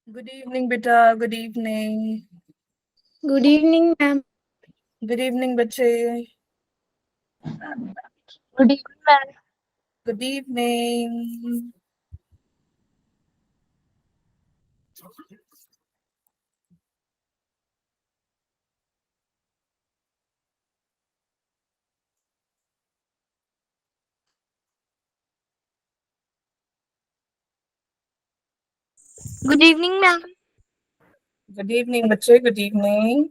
Good evening बेटा। Good evening. Good evening ma'am. Good evening बच्चे। Good evening ma'am. Good evening. Good evening ma'am. Good evening बच्चे। Good evening.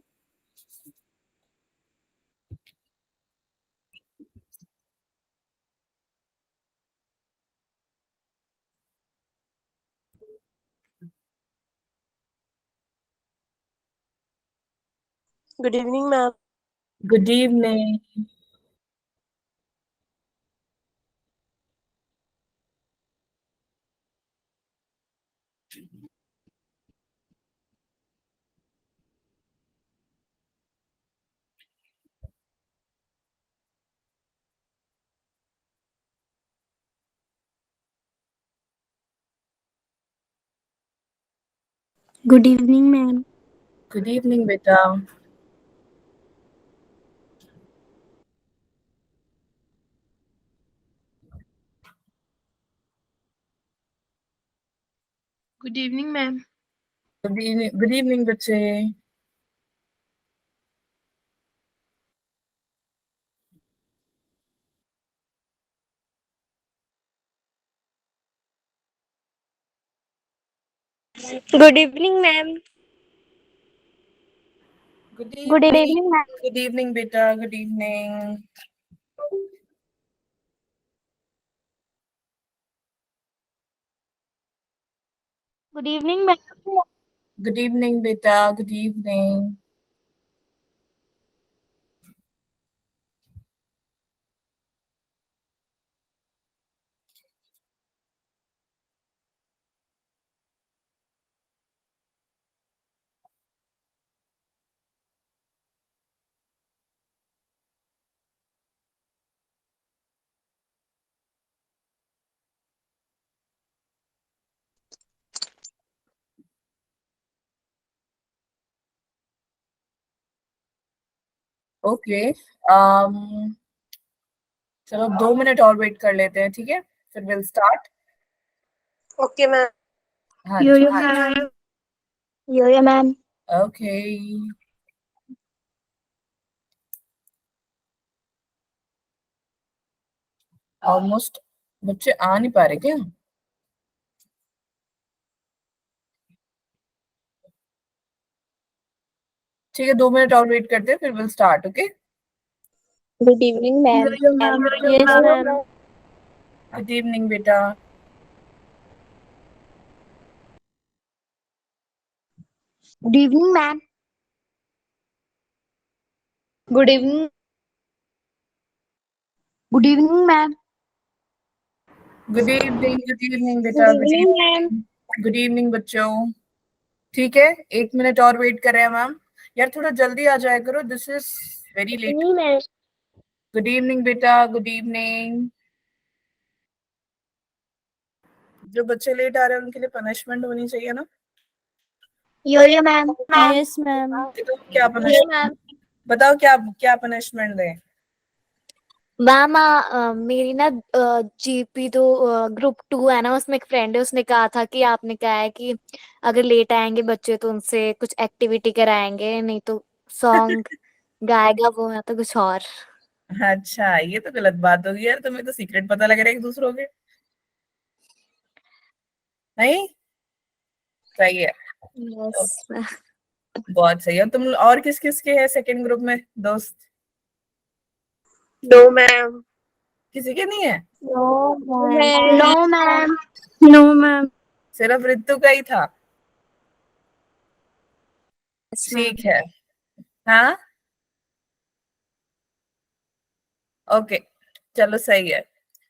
Good evening ma'am. Good evening. Good evening ma'am. Good evening बेटा। Good evening ma'am. Good evening बच्चे। Good evening ma'am. Good good evening. Evening ma'am. Good evening बेटा। Good evening. Good evening ma'am. Good evening बेटा। Good evening. Okay. चलो 2 minute और wait कर लेते हैं, ठीक है, फिर विल स्टार्ट। Okay ma'am. हाँ यो जी। यो मैम। यो यो मैम। ओके। ऑलमोस्ट बच्चे आ नहीं पा रहे क्या? ठीक है, 2 मिनट और वेट करते हैं, फिर will start. Okay. Good evening ma'am. Yes ma'am. Good evening बेटा। Good evening ma'am. Good evening. Good evening ma'am. Good evening. Good evening good बेटा। Good evening ma'am. Evening. Good evening बच्चों। ठीक है, 1 minute और wait कर रहे हैं ma'am. यार थोड़ा जल्दी आ जाया करो, this is very good late. Evening ma'am. Good evening बेटा। Good evening. जो बच्चे लेट आ रहे हैं उनके लिए पनिशमेंट होनी चाहिए ना। यो यो मैम। Yes ma'am. बताओ क्या यस पनिशमेंट। मैम। बताओ क्या क्या पनिशमेंट दें। मैम मेरी ना जीपी तो ग्रुप 2 है ना, उसमें एक फ्रेंड है, उसने कहा था कि आपने कहा है कि अगर लेट आएंगे बच्चे तो उनसे कुछ एक्टिविटी कराएंगे, नहीं तो सॉन्ग गाएगा वो या तो कुछ और। अच्छा, ये तो गलत बात होगी यार, तुम्हें तो सीक्रेट पता लग रहा है एक दूसरों के। नहीं, सही है। यस। बहुत सही है। तुम और किस किस के है सेकंड ग्रुप में दोस्त? No ma'am. किसी के नहीं है? No ma'am. Ma'am. No ma'am. No ma'am. सिर्फ रितु का ही था। Yes ma'am. ठीक है। हाँ। ओके। चलो सही है।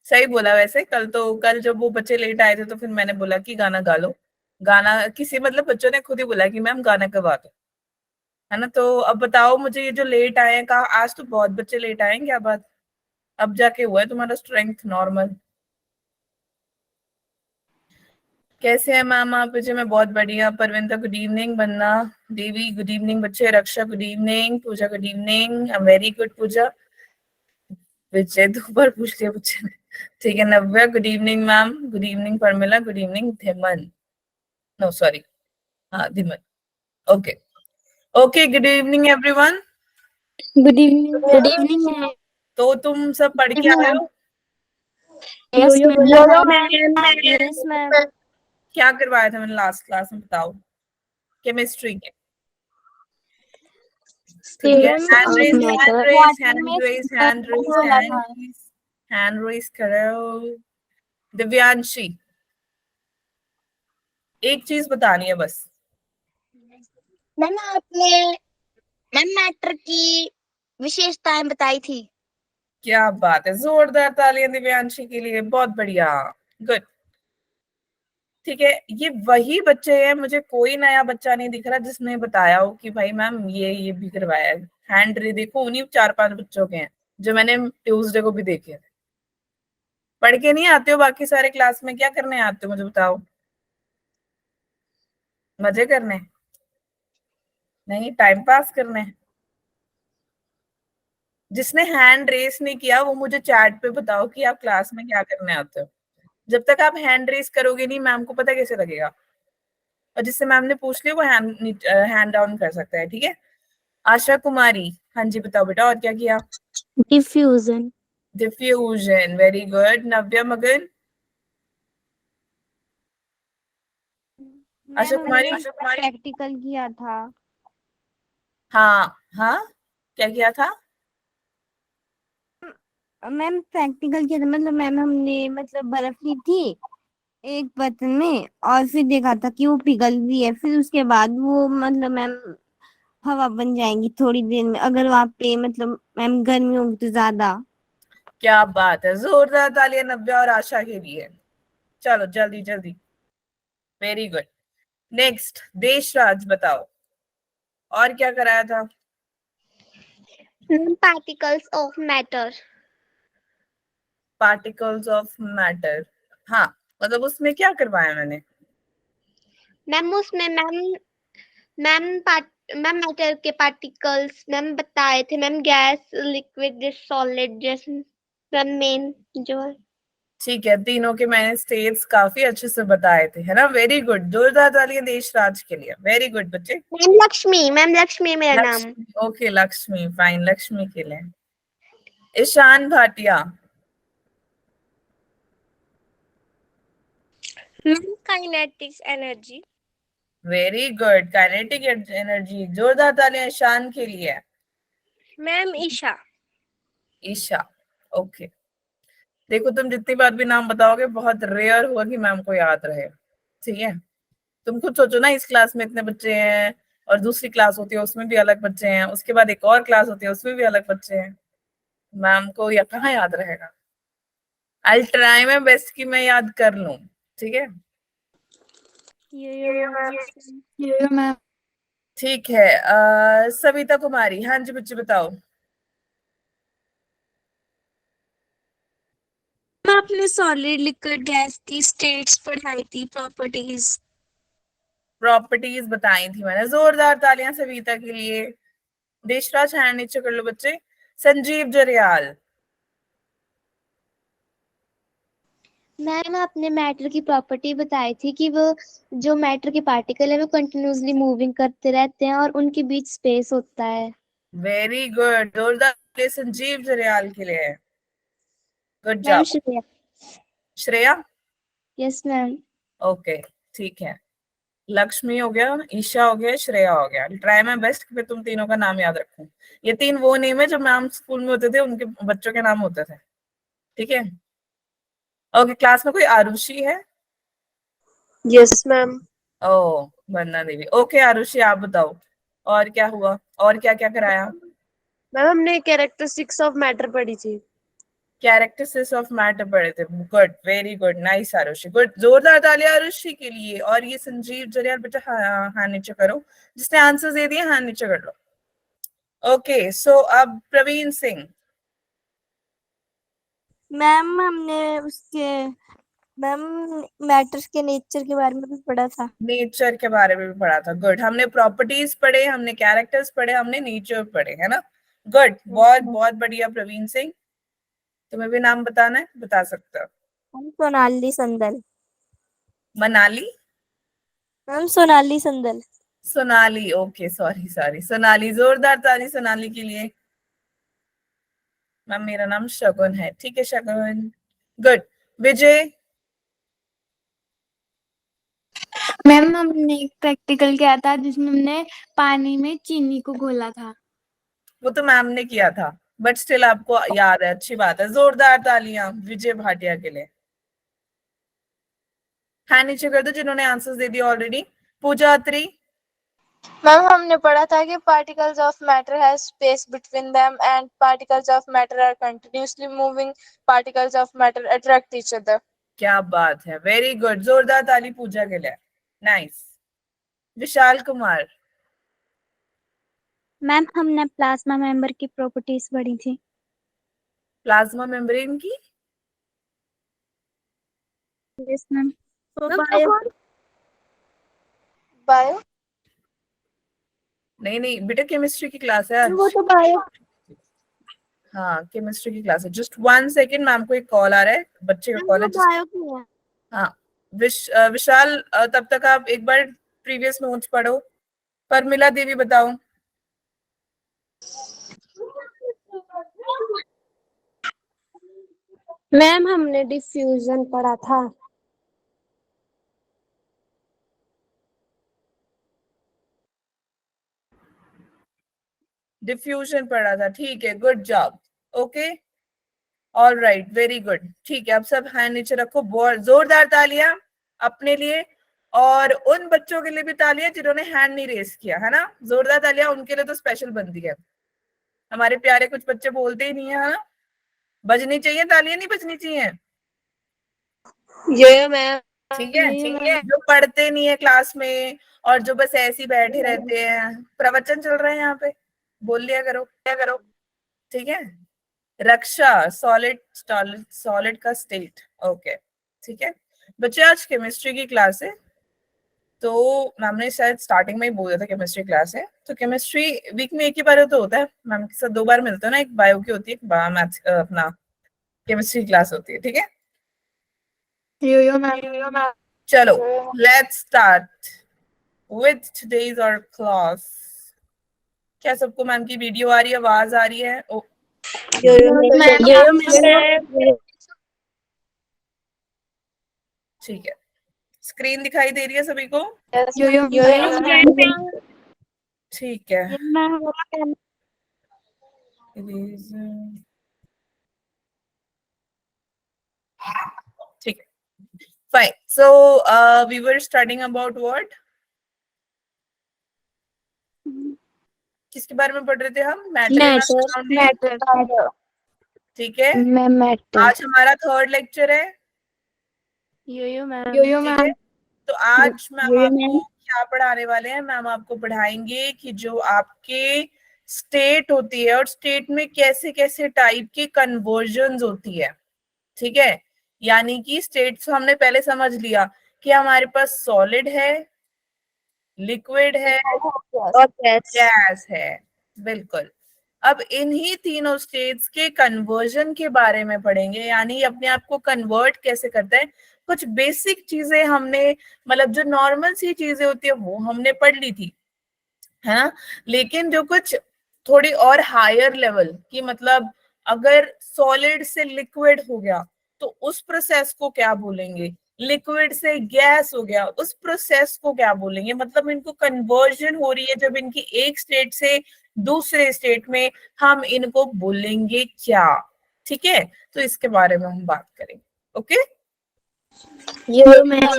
सही बोला। वैसे कल जब वो बच्चे लेट आए थे तो फिर मैंने बोला कि गाना गा लो। गाना किसी मतलब बच्चों ने खुद ही बोला कि मैम गाना गवा दो। है ना, तो अब बताओ मुझे, ये जो लेट आए हैं, कहा आज तो बहुत बच्चे लेट आए हैं, क्या बात? अब जाके हुआ है तुम्हारा स्ट्रेंथ नॉर्मल। कैसे हैं मैम आप? जी मैं बहुत बढ़िया। Parvinder good evening. Banna Devi good evening बच्चे। Raksha good evening. Pooja good evening. I am very good Pooja. Vijay 2 बार पूछ लिया बच्चे ने। ठीक है। Navya good evening ma'am. Good evening Parmila. Good evening Dhiman. No sorry, हाँ Dhiman. Okay okay. Good evening everyone. Good evening good ma'am. Evening ma'am. तो तुम सब पढ़ के आए हो? Yes ma'am. Yo ma'am. Yes ma'am. क्या करवाया था मैंने लास्ट क्लास में बताओ? केमिस्ट्री के। ठीक है। Ma'am hand raise hand matter raise water hand में रेस हैंड रेस बोला हैंड था। रेस हैंड रेस करो। दिव्यांशी, एक चीज बतानी है बस। मैम आपने मैम मैटर की विशेषताएं बताई थी। क्या बात है, जोरदार तालियां दिव्यांशी के लिए। बहुत बढ़िया, गुड। ठीक है, ये वही बच्चे हैं, मुझे कोई नया बच्चा नहीं दिख रहा जिसने बताया हो कि भाई मैम ये भी करवाया है। हैंड रे देखो, उन्हीं 4-5 बच्चों के हैं जो मैंने ट्यूसडे को भी देखे थे। पढ़ के नहीं आते हो बाकी सारे क्लास में? क्या करने आते हो मुझे बताओ? मजे करने? नहीं, टाइम पास करने? जिसने हैंड रेस नहीं किया वो मुझे चैट पे बताओ कि आप क्लास में क्या करने आते हो। जब तक आप हैंड रेस करोगे नहीं, मैम को पता कैसे लगेगा? और जिससे मैम ने पूछ लिया वो हैंड डाउन कर सकता है। ठीक है। आशा कुमारी, हाँ जी बताओ बेटा, और क्या किया? Diffusion. Diffusion, very good. Navya Magan, Asha कुमारी। प्रैक्टिकल किया था। हाँ हाँ, क्या किया था? मैम प्रैक्टिकल किया था, मतलब मैम हमने मतलब बर्फ ली थी एक बर्तन में और फिर देखा था कि वो पिघल रही है, फिर उसके बाद वो मतलब मैम हवा बन जाएंगी थोड़ी देर में, अगर वहाँ पे मतलब मैम गर्मी होगी तो ज्यादा। क्या बात है, जोरदार तालियां नव्या और आशा के लिए। चलो जल्दी जल्दी, वेरी गुड। नेक्स्ट देशराज, बताओ और क्या कराया था? Particles of matter. Particles of matter, हाँ मतलब उसमें क्या करवाया मैंने? मैम उसमें मैम मैम मैम मैटर के पार्टिकल्स मैम बताए थे, मैम गैस लिक्विड सॉलिड जैसे मैम मेन जो है। ठीक है, तीनों के मैंने स्टेट्स काफी अच्छे से बताए थे, है ना? वेरी गुड, जोरदार तालियां देशराज के लिए। वेरी गुड बच्चे। मैम लक्ष्मी मेरा नाम। लक्ष्मी, ओके लक्ष्मी, फाइन, लक्ष्मी के लिए। Ishan Bhatia, ma'am kinetics energy. Very good, kinetic energy. जोरदार तालियां ईशान के लिए। मैम ईशा। ईशा, ओके। देखो तुम जितनी बार भी नाम बताओगे बहुत रेयर होगा कि मैम को याद रहे। ठीक है, तुम खुद सोचो ना, इस क्लास में इतने बच्चे हैं और दूसरी क्लास होती है उसमें भी अलग बच्चे हैं, उसके बाद एक और क्लास होती है उसमें भी अलग बच्चे हैं। मैम को या कहाँ याद रहेगा? आई ट्राई माय बेस्ट कि मैं याद कर लूं। ठीक है, ये मैम। ठीक है। सविता कुमारी, हाँ जी बच्चे बताओ। आपने सॉलिड लिक्विड गैस की स्टेट्स पढ़ाई थी, प्रॉपर्टीज। प्रॉपर्टीज बताई थी मैंने। जोरदार तालियां सविता के लिए। देशराज हैंड नीचे कर लो बच्चे। संजीव जरियाल, मैम आपने मैटर की प्रॉपर्टी बताई थी कि वो जो मैटर के पार्टिकल है वो कंटिन्यूअसली मूविंग करते रहते हैं और उनके बीच स्पेस होता है। वेरी गुड, जोरदार तालियां संजीव जरियाल के लिए। Good ma'am job. Shreya. Shreya, yes ma'am. Okay ठीक है। लक्ष्मी हो गया, ईशा हो गया, श्रेया हो गया। ट्राई माय बेस्ट कि मैं तुम तीनों का नाम याद रखूं। ये 3 वो नेम है जो मैम स्कूल में होते थे उनके बच्चों के नाम होते थे। ठीक है। ओके, क्लास में कोई आरुषि है? Yes ma'am. Oh, Vandana Devi, okay. Arushi आप बताओ और क्या हुआ, और क्या क्या कराया? मैम हमने कैरेक्टरिस्टिक्स ऑफ मैटर पढ़ी थी। कैरेक्टरिस्टिक्स ऑफ मैटर पढ़े थे। Good, very good, nice Arushi, good. जोरदार तालियां आरुषि के लिए। और ये संजीव जरियाल बेटा, हाँ नीचे करो। जिसने आंसर दे दिए हाँ नीचे कर लो। ओके, सो अब प्रवीण सिंह। मैम हमने उसके मैम मैटर्स के नेचर के बारे में भी पढ़ा था। नेचर के बारे में भी पढ़ा था। गुड, हमने प्रॉपर्टीज पढ़े, हमने कैरेक्टर्स पढ़े, हमने नेचर पढ़े, है ना। गुड, बहुत बहुत बढ़िया प्रवीण सिंह। तुम्हें भी नाम बताना है, बता सकते हो। Ma'am Sonali Sandal. Manali, ma'am Sonali Sandal. Sonali, okay, sorry sorry, Sonali. जोरदार ताली सोनाली के लिए। मैम मेरा नाम शगुन है, ठीक है शगुन। गुड, विजय। मैम हमने एक प्रैक्टिकल किया था जिसमें हमने पानी में चीनी को घोला था। वो तो मैम ने किया था, बट स्टिल आपको याद है, अच्छी बात है। जोरदार तालियां विजय भाटिया के लिए। हैंड नीचे कर दो जिन्होंने आंसर्स दे दिया ऑलरेडी। पूजा अत्री। मैम हमने पढ़ा था कि particles of matter has space between them and particles of matter are continuously moving. Particles of matter attract each other. क्या बात है, वेरी गुड, जोरदार ताली पूजा के लिए। नाइस। विशाल कुमार। मैम हमने प्लाज्मा मेंबर की प्रॉपर्टीज पढ़ी थी। प्लाज्मा मेम्ब्रेन की। Yes ma'am. Bio? नहीं नहीं बेटा, केमिस्ट्री की क्लास है आज। वो तो बायो। हाँ केमिस्ट्री की क्लास है। जस्ट 1 सेकेंड, मैम को एक कॉल आ रहा है, बच्चे का कॉल है। बायो की है। हाँ विशाल, तब तक आप एक बार प्रीवियस नोट्स पढ़ो। परमिला देवी बताओ। मैम हमने डिफ्यूजन पढ़ा था। डिफ्यूजन पढ़ा था, ठीक है, good job. Okay, all right, very good. ठीक है, अब सब हैंड नीचे रखो। बहुत जोरदार तालियां अपने लिए और उन बच्चों के लिए भी तालियां जिन्होंने हैंड नहीं रेस किया, है ना। जोरदार तालियां उनके लिए तो स्पेशल बनती है। हमारे प्यारे कुछ बच्चे बोलते ही नहीं है, हाँ? बजनी चाहिए तालियां, नहीं बजनी चाहिए। ये मैम ठीक है, ठीक है। जो पढ़ते नहीं है क्लास में और जो बस ऐसे ही बैठे रहते हैं, प्रवचन चल रहा है यहाँ पे, बोल लिया करो, क्या करो, ठीक है। रक्षा, सॉलिड, सॉलिड का स्टेट, ओके, ठीक है। बच्चे आज केमिस्ट्री की क्लास है, तो मैम ने शायद स्टार्टिंग में ही बोला था केमिस्ट्री क्लास है। तो केमिस्ट्री वीक में एक ही बार तो होता है, मैम के साथ 2 बार मिलते हो ना, एक बायो की होती है, एक मैथ्स अपना केमिस्ट्री क्लास होती है, ठीक है। Yo ma'am. चलो, let's start with today's our class. क्या सबको मैम की वीडियो आ रही है, आवाज आ रही है? ठीक है, स्क्रीन दिखाई दे रही है सभी को? ठीक है। ठीक है, fine. So we were studying about what, किसके बारे में पढ़ रहे थे हम? मैटर। ठीक है, आज हमारा 3rd लेक्चर है। Yo ma'am. ठीक है, तो आज मैम आपको क्या पढ़ाने वाले हैं? मैम आपको पढ़ाएंगे कि जो आपके स्टेट होती है और स्टेट में कैसे कैसे टाइप के कन्वर्जन्स होती है, ठीक है। यानी कि स्टेट्स हमने पहले समझ लिया कि हमारे पास सॉलिड है, लिक्विड है और गैस है, बिल्कुल। अब इन्हीं तीनों स्टेट्स के कन्वर्जन के बारे में पढ़ेंगे, यानी अपने आप को कन्वर्ट कैसे करते हैं। कुछ बेसिक चीजें हमने, मतलब जो नॉर्मल सी चीजें होती है वो हमने पढ़ ली थी, है ना। लेकिन जो कुछ थोड़ी और हायर लेवल की, मतलब अगर सॉलिड से लिक्विड हो गया तो उस प्रोसेस को क्या बोलेंगे, लिक्विड से गैस हो गया उस प्रोसेस को क्या बोलेंगे, मतलब इनको कन्वर्जन हो रही है जब इनकी एक स्टेट से दूसरे स्टेट में, हम इनको बोलेंगे क्या, ठीक है। तो इसके बारे में हम बात करेंगे, ओके। यो मैम।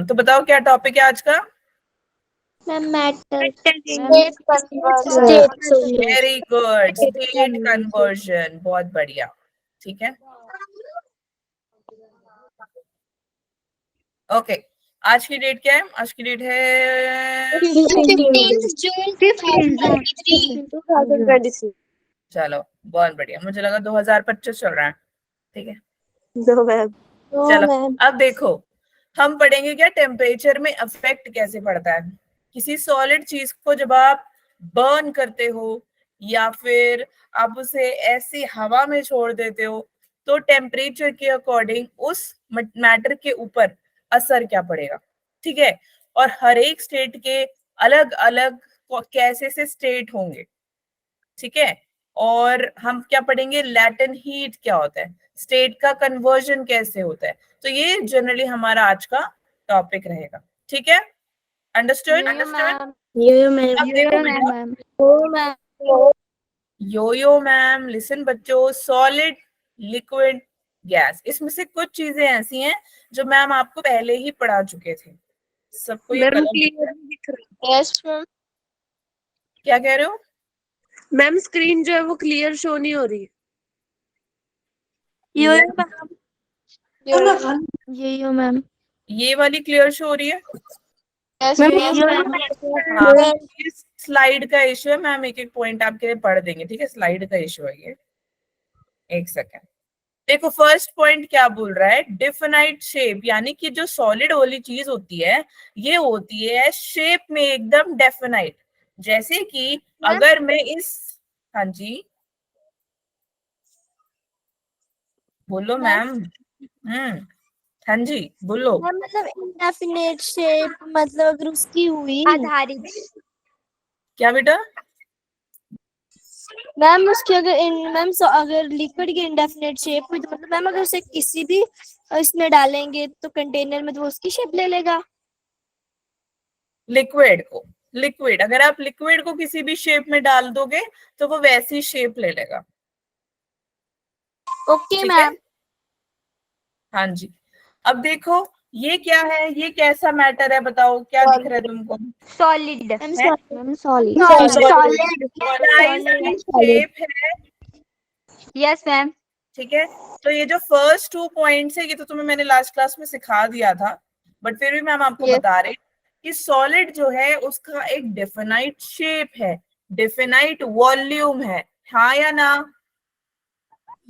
तो बताओ क्या टॉपिक है आज का? Matter. Very good, state conversion, बहुत बढ़िया, ठीक है। ओके, आज की डेट क्या है? आज की डेट है 15 जून 2023। 2023। चलो बहुत बढ़िया, मुझे लगा 2025 चल रहा है। ठीक है दो मैम। चलो अब देखो, हम पढ़ेंगे क्या टेम्परेचर में अफेक्ट कैसे पड़ता है। किसी सॉलिड चीज को जब आप बर्न करते हो या फिर आप उसे ऐसी हवा में छोड़ देते हो, तो टेम्परेचर के अकॉर्डिंग उस मैटर के ऊपर असर क्या पड़ेगा। ठीक है, और हर एक स्टेट के अलग अलग कैसे से स्टेट होंगे। ठीक है, और हम क्या पढ़ेंगे, लैटेंट हीट क्या होता है, स्टेट का कन्वर्जन कैसे होता है। तो ये जनरली हमारा आज का टॉपिक रहेगा। ठीक है, अंडरस्टूड। यो मैम। अब देखो बेटा, मैम यो मैम लिसन बच्चों, सॉलिड, लिक्विड, गैस, इसमें से कुछ चीजें ऐसी हैं जो मैम आपको पहले ही पढ़ा चुके थे। सबको ये मैम कलर क्लियर दिख रहा Yes, ma'am. क्या कह रहे हो? है। मैम स्क्रीन जो है वो क्लियर शो नहीं हो रही। यो मैम ये वाली क्लियर शो हो रही है? Yes, ma'am ma'am. हाँ, ये स्लाइड का इशू है मैम, एक एक पॉइंट आपके लिए पढ़ देंगे। ठीक है, स्लाइड का इशू है ये। एक सेकेंड, देखो फर्स्ट पॉइंट क्या बोल रहा है, डिफिनाइट शेप, यानी कि जो सॉलिड वाली चीज होती है ये होती है शेप में एकदम डेफिनाइट। जैसे कि अगर मैं इस, हाँ जी बोलो मैम। हाँ जी बोलो। मतलब इंडेफिनेट शेप, मतलब अगर उसकी हुई आधारित। क्या बेटा? मैम उसकी अगर मैम अगर लिक्विड की इंडेफिनेट शेप हुई तो मतलब मैम अगर उसे किसी भी इसमें डालेंगे तो कंटेनर में, तो वो उसकी शेप ले लेगा। लिक्विड अगर आप लिक्विड को किसी भी शेप में डाल दोगे तो वो वैसी शेप ले लेगा। ओके ठीक है, मैम। हाँ जी। अब देखो ये क्या है, ये कैसा मैटर है, बताओ क्या दिख रहा है तुमको? सॉलिड है? सॉलिड शेप है। यस मैम ठीक है, तो ये जो फर्स्ट 2 पॉइंट्स है ये तो तुम्हें मैंने लास्ट क्लास में सिखा दिया था, बट फिर भी मैम आपको बता रहे कि सॉलिड जो है उसका एक डेफिनाइट शेप है, डेफिनाइट वॉल्यूम है, हाँ या ना?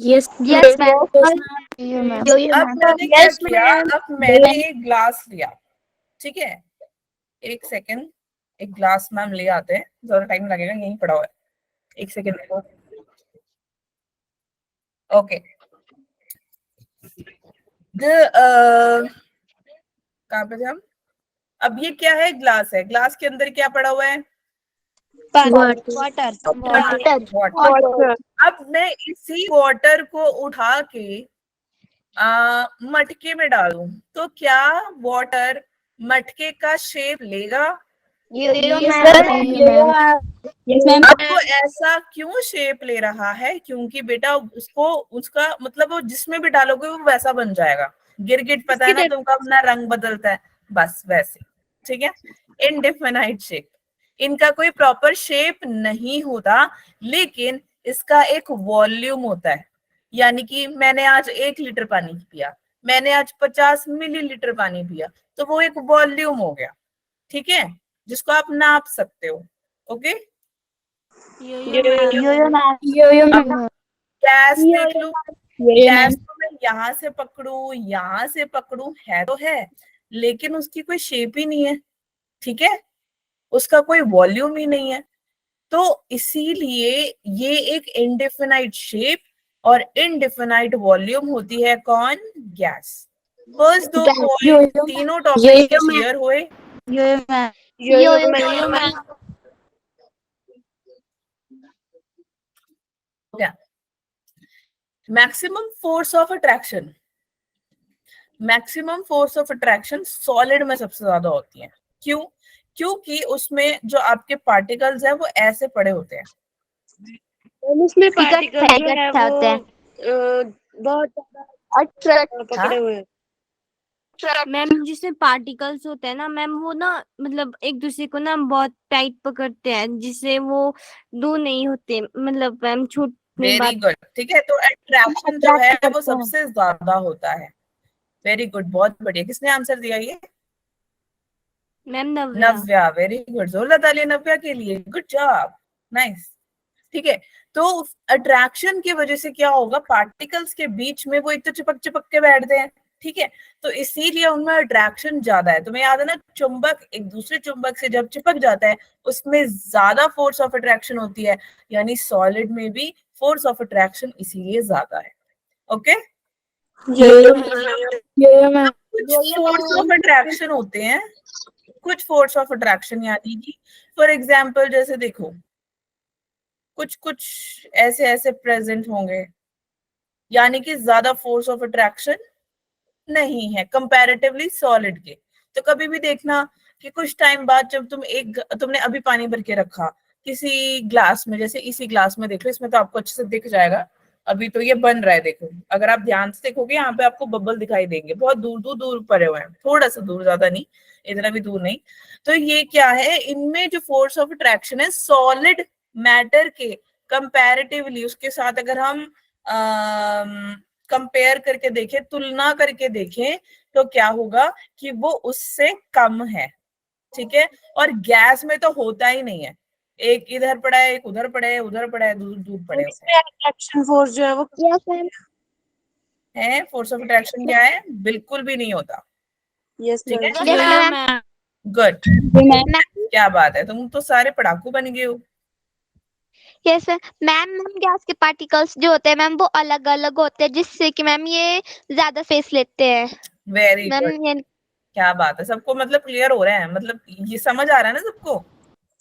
यस मैम अब मैंने क्या किया, अब मैंने एक ग्लास लिया। ठीक है, एक सेकेंड, एक ग्लास मैम ले आते हैं, ज्यादा टाइम लगेगा, यहीं पड़ा हुआ है, एक सेकेंड। ओके, कहाँ पे थे हम? अब ये क्या है, ग्लास है, ग्लास के अंदर क्या पड़ा हुआ है? वाटर। वाटर। अब मैं इसी वाटर को उठा के मटके में डालूं तो क्या वाटर मटके का शेप लेगा? अब वो ऐसा क्यों शेप ले रहा है? क्योंकि बेटा उसको, उसका मतलब वो जिसमें भी डालोगे वो वैसा बन जाएगा। गिरगिट पता है ना तुमको, अपना रंग बदलता है, बस वैसे। ठीक है, इनडिफिनाइट शेप, इनका कोई प्रॉपर शेप नहीं होता, लेकिन इसका एक वॉल्यूम होता है। यानी कि मैंने आज 1 लीटर पानी पिया, मैंने आज 50 मिलीलीटर पानी पिया, तो वो एक वॉल्यूम हो गया। ठीक है, जिसको आप नाप सकते हो। ओके, गैस देख लो, गैस को मैं यहाँ से पकड़ू, यहाँ से पकड़ू, है तो है, लेकिन उसकी कोई शेप ही नहीं है। ठीक है, उसका कोई वॉल्यूम ही नहीं है, तो इसीलिए ये एक इनडेफिनाइट शेप और इनडेफिनाइट वॉल्यूम होती है। कौन? गैस। फर्स्ट 2 पॉइंट तीनों टॉपिक क्लियर हुए? Maximum force of attraction, maximum force of attraction solid में सबसे ज्यादा होती है। क्यों? क्योंकि उसमें जो आपके पार्टिकल्स है वो ऐसे पड़े होते हैं। उसमें पार्टिकल जो है वो बहुत ज्यादा Attract. पकड़े हुए हैं। मैम जिसमें पार्टिकल्स होते हैं ना मैम, वो ना मतलब एक दूसरे को ना बहुत टाइट पकड़ते हैं, जिससे वो दूर नहीं होते, मतलब मैम छूटने वेरी बाद। गुड। ठीक है, तो अट्रैक्शन जो है वो सबसे ज्यादा होता है। वेरी गुड, बहुत बढ़िया। किसने आंसर दिया ये? मैम नव्या। नव्या, वेरी गुड, जोरदार तालियां नव्या के लिए, गुड जॉब, नाइस। ठीक है। तो अट्रैक्शन की वजह से क्या होगा, पार्टिकल्स के बीच में वो एक तो चिपक चिपक के बैठते हैं, ठीक है, तो इसीलिए उनमें अट्रैक्शन ज्यादा है। तुम्हें याद है ना, चुंबक एक दूसरे चुंबक से जब चिपक जाता है उसमें ज्यादा फोर्स ऑफ अट्रैक्शन होती है, यानी सॉलिड में भी फोर्स ऑफ अट्रैक्शन इसीलिए ज्यादा है। ओके, कुछ फोर्स ऑफ अट्रैक्शन होते हैं, कुछ फोर्स ऑफ अट्रैक्शन, यानी कि फॉर एग्जाम्पल जैसे देखो कुछ कुछ ऐसे ऐसे प्रेजेंट होंगे, यानी कि ज्यादा फोर्स ऑफ अट्रैक्शन नहीं है कंपैरेटिवली सॉलिड के। तो कभी भी देखना कि कुछ टाइम बाद जब तुमने अभी पानी भर के रखा किसी ग्लास में, जैसे इसी ग्लास में देख लो, इसमें तो आपको अच्छे से दिख जाएगा, अभी तो ये बन रहा है, देखो अगर आप ध्यान से देखोगे यहाँ पे आपको बबल दिखाई देंगे, बहुत दूर दूर दूर पड़े हुए हैं, थोड़ा सा दूर, ज्यादा नहीं, इतना भी दूर नहीं। तो ये क्या है, इनमें जो फोर्स ऑफ अट्रैक्शन है सॉलिड मैटर के कंपैरेटिवली, उसके साथ अगर हम कंपेयर करके देखें, तुलना करके देखें, तो क्या होगा कि वो उससे कम है, ठीक है। और गैस में तो होता ही नहीं है, एक इधर पड़ा है, एक उधर पड़ा है, उधर पड़ा है, दूर दूर पड़े होते हैं। अट्रैक्शन फोर्स जो है वो यस मैम। है फोर्स ऑफ अट्रैक्शन क्या है, बिल्कुल भी नहीं होता, यस ठीक है। Yes ma'am. गुड, क्या बात है, तुम तो सारे पढ़ाकू बन गए हो। Yes ma'am. मैम गैस के पार्टिकल्स जो होते हैं मैम वो अलग अलग होते हैं, जिससे कि मैम ये ज्यादा फेस लेते हैं वेरी मैम। गुड, क्या बात है, सबको मतलब क्लियर हो रहा है, मतलब ये समझ आ रहा है ना सबको।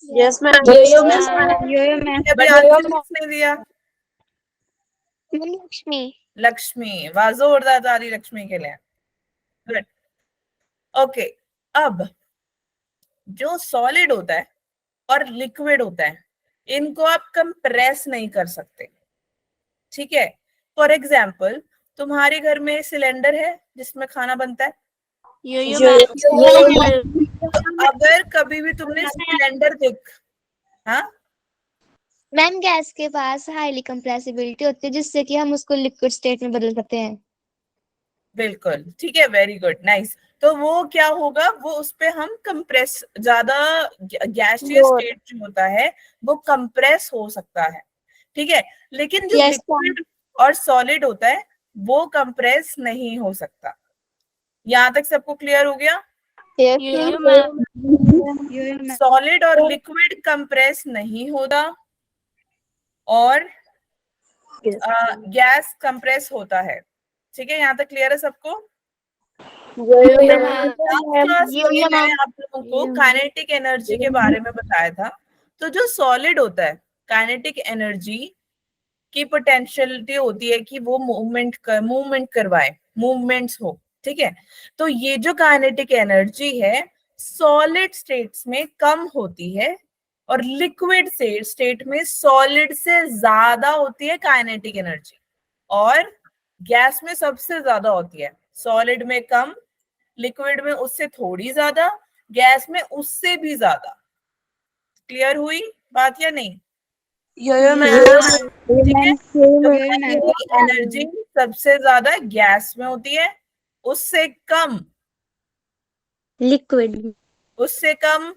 Yes ma'am. अभी आंसर किसने दिया, लक्ष्मी। लक्ष्मी, वाह, जोरदार ताली लक्ष्मी के लिए। Good, okay. अब जो सॉलिड होता है और लिक्विड होता है, इनको आप कंप्रेस नहीं कर सकते, ठीक है। फॉर एग्जाम्पल तुम्हारे घर में सिलेंडर है जिसमें खाना बनता है, तो अगर कभी भी तुमने सिलेंडर हाँ मैम गैस के पास हाईली कंप्रेसिबिलिटी होती है, जिससे कि हम उसको लिक्विड स्टेट में बदल सकते हैं। बिल्कुल, ठीक है, वेरी गुड, नाइस। तो वो क्या होगा, वो उस पे हम कंप्रेस, ज्यादा गैसियस स्टेट जो होता है वो कंप्रेस हो सकता है, ठीक है। लेकिन जो लिक्विड और सॉलिड होता है वो कंप्रेस नहीं हो सकता। यहाँ तक सबको क्लियर हो गया? सॉलिड और लिक्विड कंप्रेस नहीं होता और गैस कंप्रेस होता है, ठीक है। यहाँ तक क्लियर है सबको? मैंने आप लोगों को काइनेटिक एनर्जी के बारे में बताया था। तो जो सॉलिड होता है, काइनेटिक एनर्जी की पोटेंशियलिटी होती है कि वो मूवमेंट करवाए, मूवमेंट्स हो, ठीक है। तो ये जो काइनेटिक एनर्जी है सॉलिड स्टेट्स में कम होती है और लिक्विड स्टेट में सॉलिड से ज्यादा होती है काइनेटिक एनर्जी, और गैस में सबसे ज्यादा होती है। सॉलिड में कम, लिक्विड में उससे थोड़ी ज्यादा, गैस में उससे भी ज्यादा। क्लियर हुई बात या नहीं? ठीक है, तो एनर्जी सबसे ज्यादा गैस में होती है, उससे कम लिक्विड, उससे कम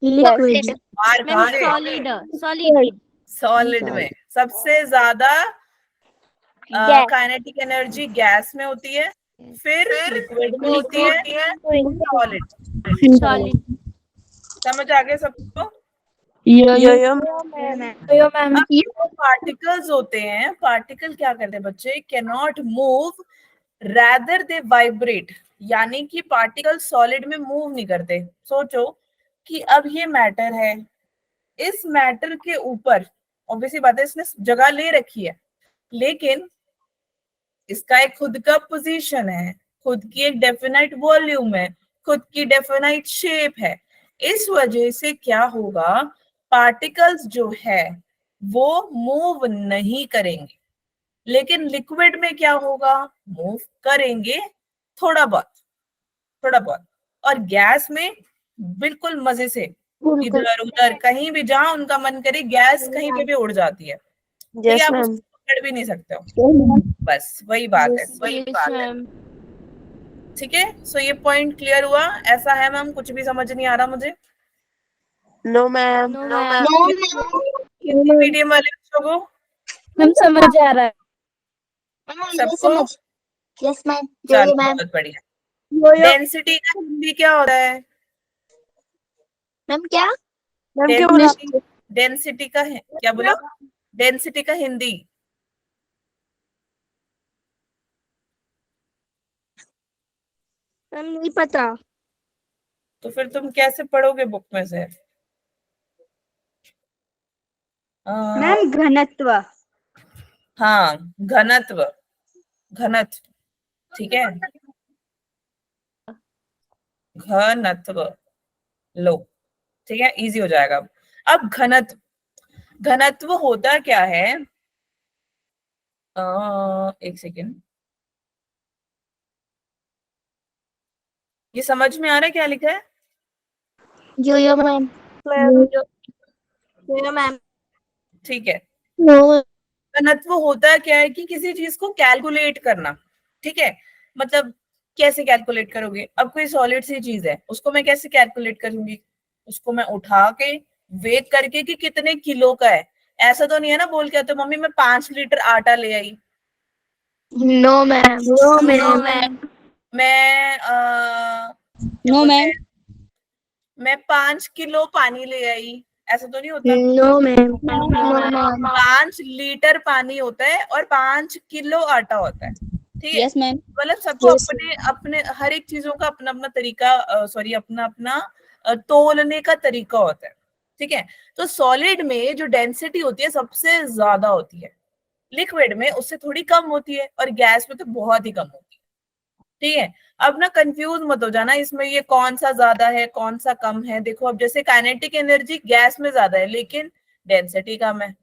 लिक्विड, सॉलिड में सबसे ज्यादा काइनेटिक एनर्जी गैस में होती है, फिर लिक्विड में होती है, सॉलिड। समझ आ गया सबको? पार्टिकल्स होते हैं, पार्टिकल क्या करते हैं बच्चे, can not move rather they vibrate, यानी कि पार्टिकल सॉलिड में मूव नहीं करते। सोचो कि अब ये मैटर है, इस मैटर के ऊपर ऑब्वियसली बात है इसने जगह ले रखी है, लेकिन इसका एक खुद का पोजीशन है, खुद की एक डेफिनाइट वॉल्यूम है, खुद की डेफिनाइट शेप है। इस वजह से क्या होगा, पार्टिकल्स जो है वो मूव नहीं करेंगे, लेकिन लिक्विड में क्या होगा, मूव करेंगे थोड़ा बहुत, थोड़ा बहुत। और गैस में बिल्कुल मजे से इधर उधर कहीं भी जहां उनका मन करे, गैस कहीं पे भी उड़ जाती है, ठीक है, आप उसको पकड़ भी नहीं सकते हो। बस वही बात है, वही बात है, ठीक है। सो ये पॉइंट क्लियर हुआ? ऐसा है मैम, कुछ भी समझ नहीं आ रहा मुझे? No ma'am. No ma'am. Hindi medium वाले बच्चों को मैम समझ आ रहा है। सबको? Yes ma'am. चलो बहुत बढ़िया। डेंसिटी का हिंदी क्या होता है? मैम क्या? मैम क्या बोला? डेंसिटी, डेंसिटी का क्या बोला? डेंसिटी का हिंदी मैम नहीं पता। तो फिर तुम कैसे पढ़ोगे बुक में से? मैम घनत्व। हाँ, घनत्व, घनत्व, ठीक है, घनत्व, लो, ठीक है, इजी हो जाएगा। अब घनत्व, घनत्व होता क्या है? एक सेकेंड, ये समझ में आ रहा है क्या लिखा है? Yo ma'am. No ma'am. ठीक है, नो। घनत्व होता क्या है कि किसी चीज को कैलकुलेट करना, ठीक है, मतलब कैसे कैलकुलेट करोगे? अब कोई सॉलिड सी चीज है, उसको मैं कैसे कैलकुलेट करूंगी? उसको मैं उठा के वेट करके कि कितने किलो का है, ऐसा तो नहीं है ना बोल के तो मम्मी मैं 5 लीटर आटा ले आई। No ma'am. No ma'am. मैं क्या नो बोलते मैम। हैं, मैं 5 किलो पानी ले आई, ऐसा तो नहीं होता। No ma'am. 5 लीटर पानी होता है और 5 किलो आटा होता है, ठीक है। Yes ma'am. मतलब सबको अपने अपने हर एक चीजों का अपना अपना तरीका, सॉरी अपना अपना तोलने का तरीका होता है, ठीक है। तो सॉलिड में जो डेंसिटी होती है सबसे ज्यादा होती है, लिक्विड में उससे थोड़ी कम होती है और गैस में तो बहुत ही कम होती है, ठीक है। अब ना कंफ्यूज मत हो जाना इसमें ये कौन सा ज्यादा है कौन सा कम है। देखो अब जैसे काइनेटिक एनर्जी गैस में ज्यादा है लेकिन डेंसिटी कम है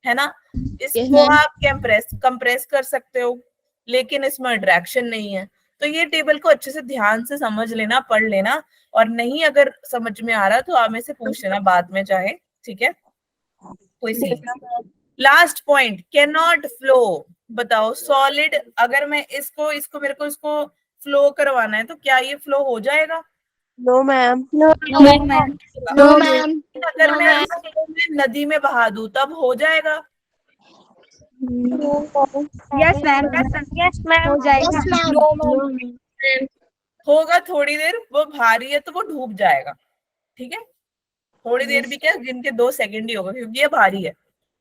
ना। यस इसको मैम। आप कंप्रेस कर सकते हो लेकिन इसमें अट्रैक्शन नहीं है। तो ये टेबल को अच्छे से ध्यान से समझ लेना, पढ़ लेना, और नहीं अगर समझ में आ रहा तो आप में से पूछ लेना बाद में चाहे, ठीक है, कोई सी। Last point, can not flow. बताओ सॉलिड, अगर मैं इसको इसको मेरे को इसको फ्लो करवाना है तो क्या ये फ्लो हो जाएगा? No ma'am. No ma'am. No ma'am. अगर मैं इसको नदी में बहा दूं तब हो जाएगा? Yes ma'am. Yes ma'am. हो जाएगा। Yes ma'am. No ma'am. होगा थोड़ी देर, वो भारी है तो वो डूब जाएगा, ठीक है। थोड़ी देर भी क्या, जिनके 2 सेकंड ही होगा क्योंकि ये भारी है,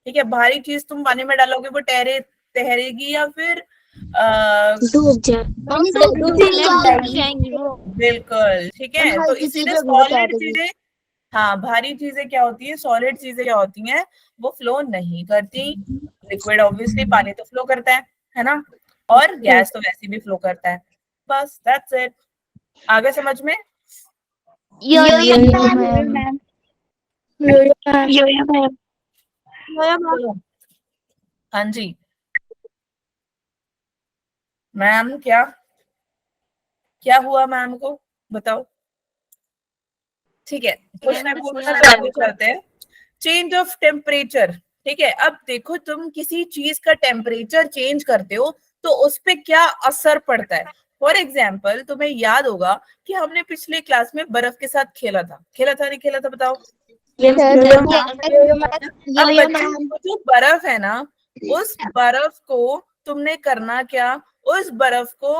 ठीक है। भारी चीज तुम पानी में डालोगे वो तैरेगी या फिर डूब जाए। जाएंगी वो। बिल्कुल, ठीक है। तो हल्की इसीलिए चीजें वो सॉलिड तैरेगी। चीजें, हाँ भारी चीजें क्या होती है, सॉलिड चीजें क्या होती हैं, वो फ्लो नहीं करती। लिक्विड ऑब्वियसली पानी तो फ्लो करता है ना, और गैस तो वैसे भी फ्लो करता है। बस दैट्स इट। आगे समझ में? यो मैम। चलो, हाँ जी मैम, क्या क्या हुआ मैम को, बताओ। ठीक है, क्वेश्चन मैम कुछ पूछना नहीं चालू करते हैं। चेंज ऑफ टेम्परेचर, ठीक है। अब देखो तुम किसी चीज का टेम्परेचर चेंज करते हो तो उस पे क्या असर पड़ता है। फॉर एग्जाम्पल तुम्हें याद होगा कि हमने पिछले क्लास में बर्फ के साथ खेला था नहीं खेला था, बताओ। अब बच्चों को जो बर्फ है ना, उस बर्फ को तुमने करना क्या, उस बर्फ को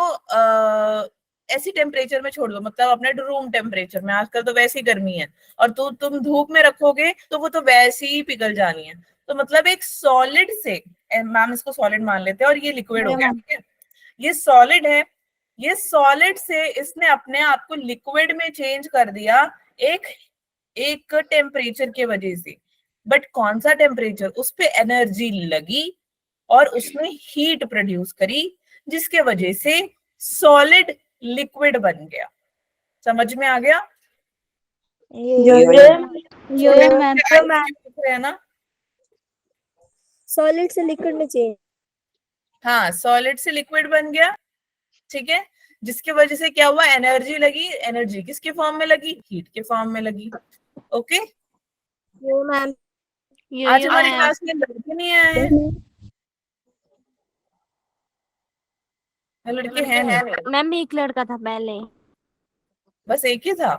ऐसी टेम्परेचर में छोड़ दो, मतलब अपने रूम टेम्परेचर में, आजकल तो वैसी गर्मी है, और तो तुम धूप में रखोगे तो वो तो वैसी ही पिघल जानी है। तो मतलब एक सॉलिड से, मैम इसको सॉलिड मान लेते हैं और ये लिक्विड हो गया, ठीक है। ये सॉलिड है, ये सॉलिड से इसने अपने आप को लिक्विड में चेंज कर दिया एक एक टेम्परेचर की वजह से। बट कौन सा टेम्परेचर, उस पे एनर्जी लगी और उसने हीट प्रोड्यूस करी जिसके वजह से सॉलिड लिक्विड बन गया। समझ में आ गया? है ना। सॉलिड से लिक्विड में चेंज। हाँ, सॉलिड से लिक्विड बन गया, ठीक है, जिसकी वजह से क्या हुआ, एनर्जी लगी। एनर्जी किसके फॉर्म में लगी, हीट के फॉर्म में लगी। Okay, ma'am. आज हमारी क्लास में लड़के नहीं आए हैं, लड़के हैं नहीं, मैम एक लड़का था पहले। बस एक ही था।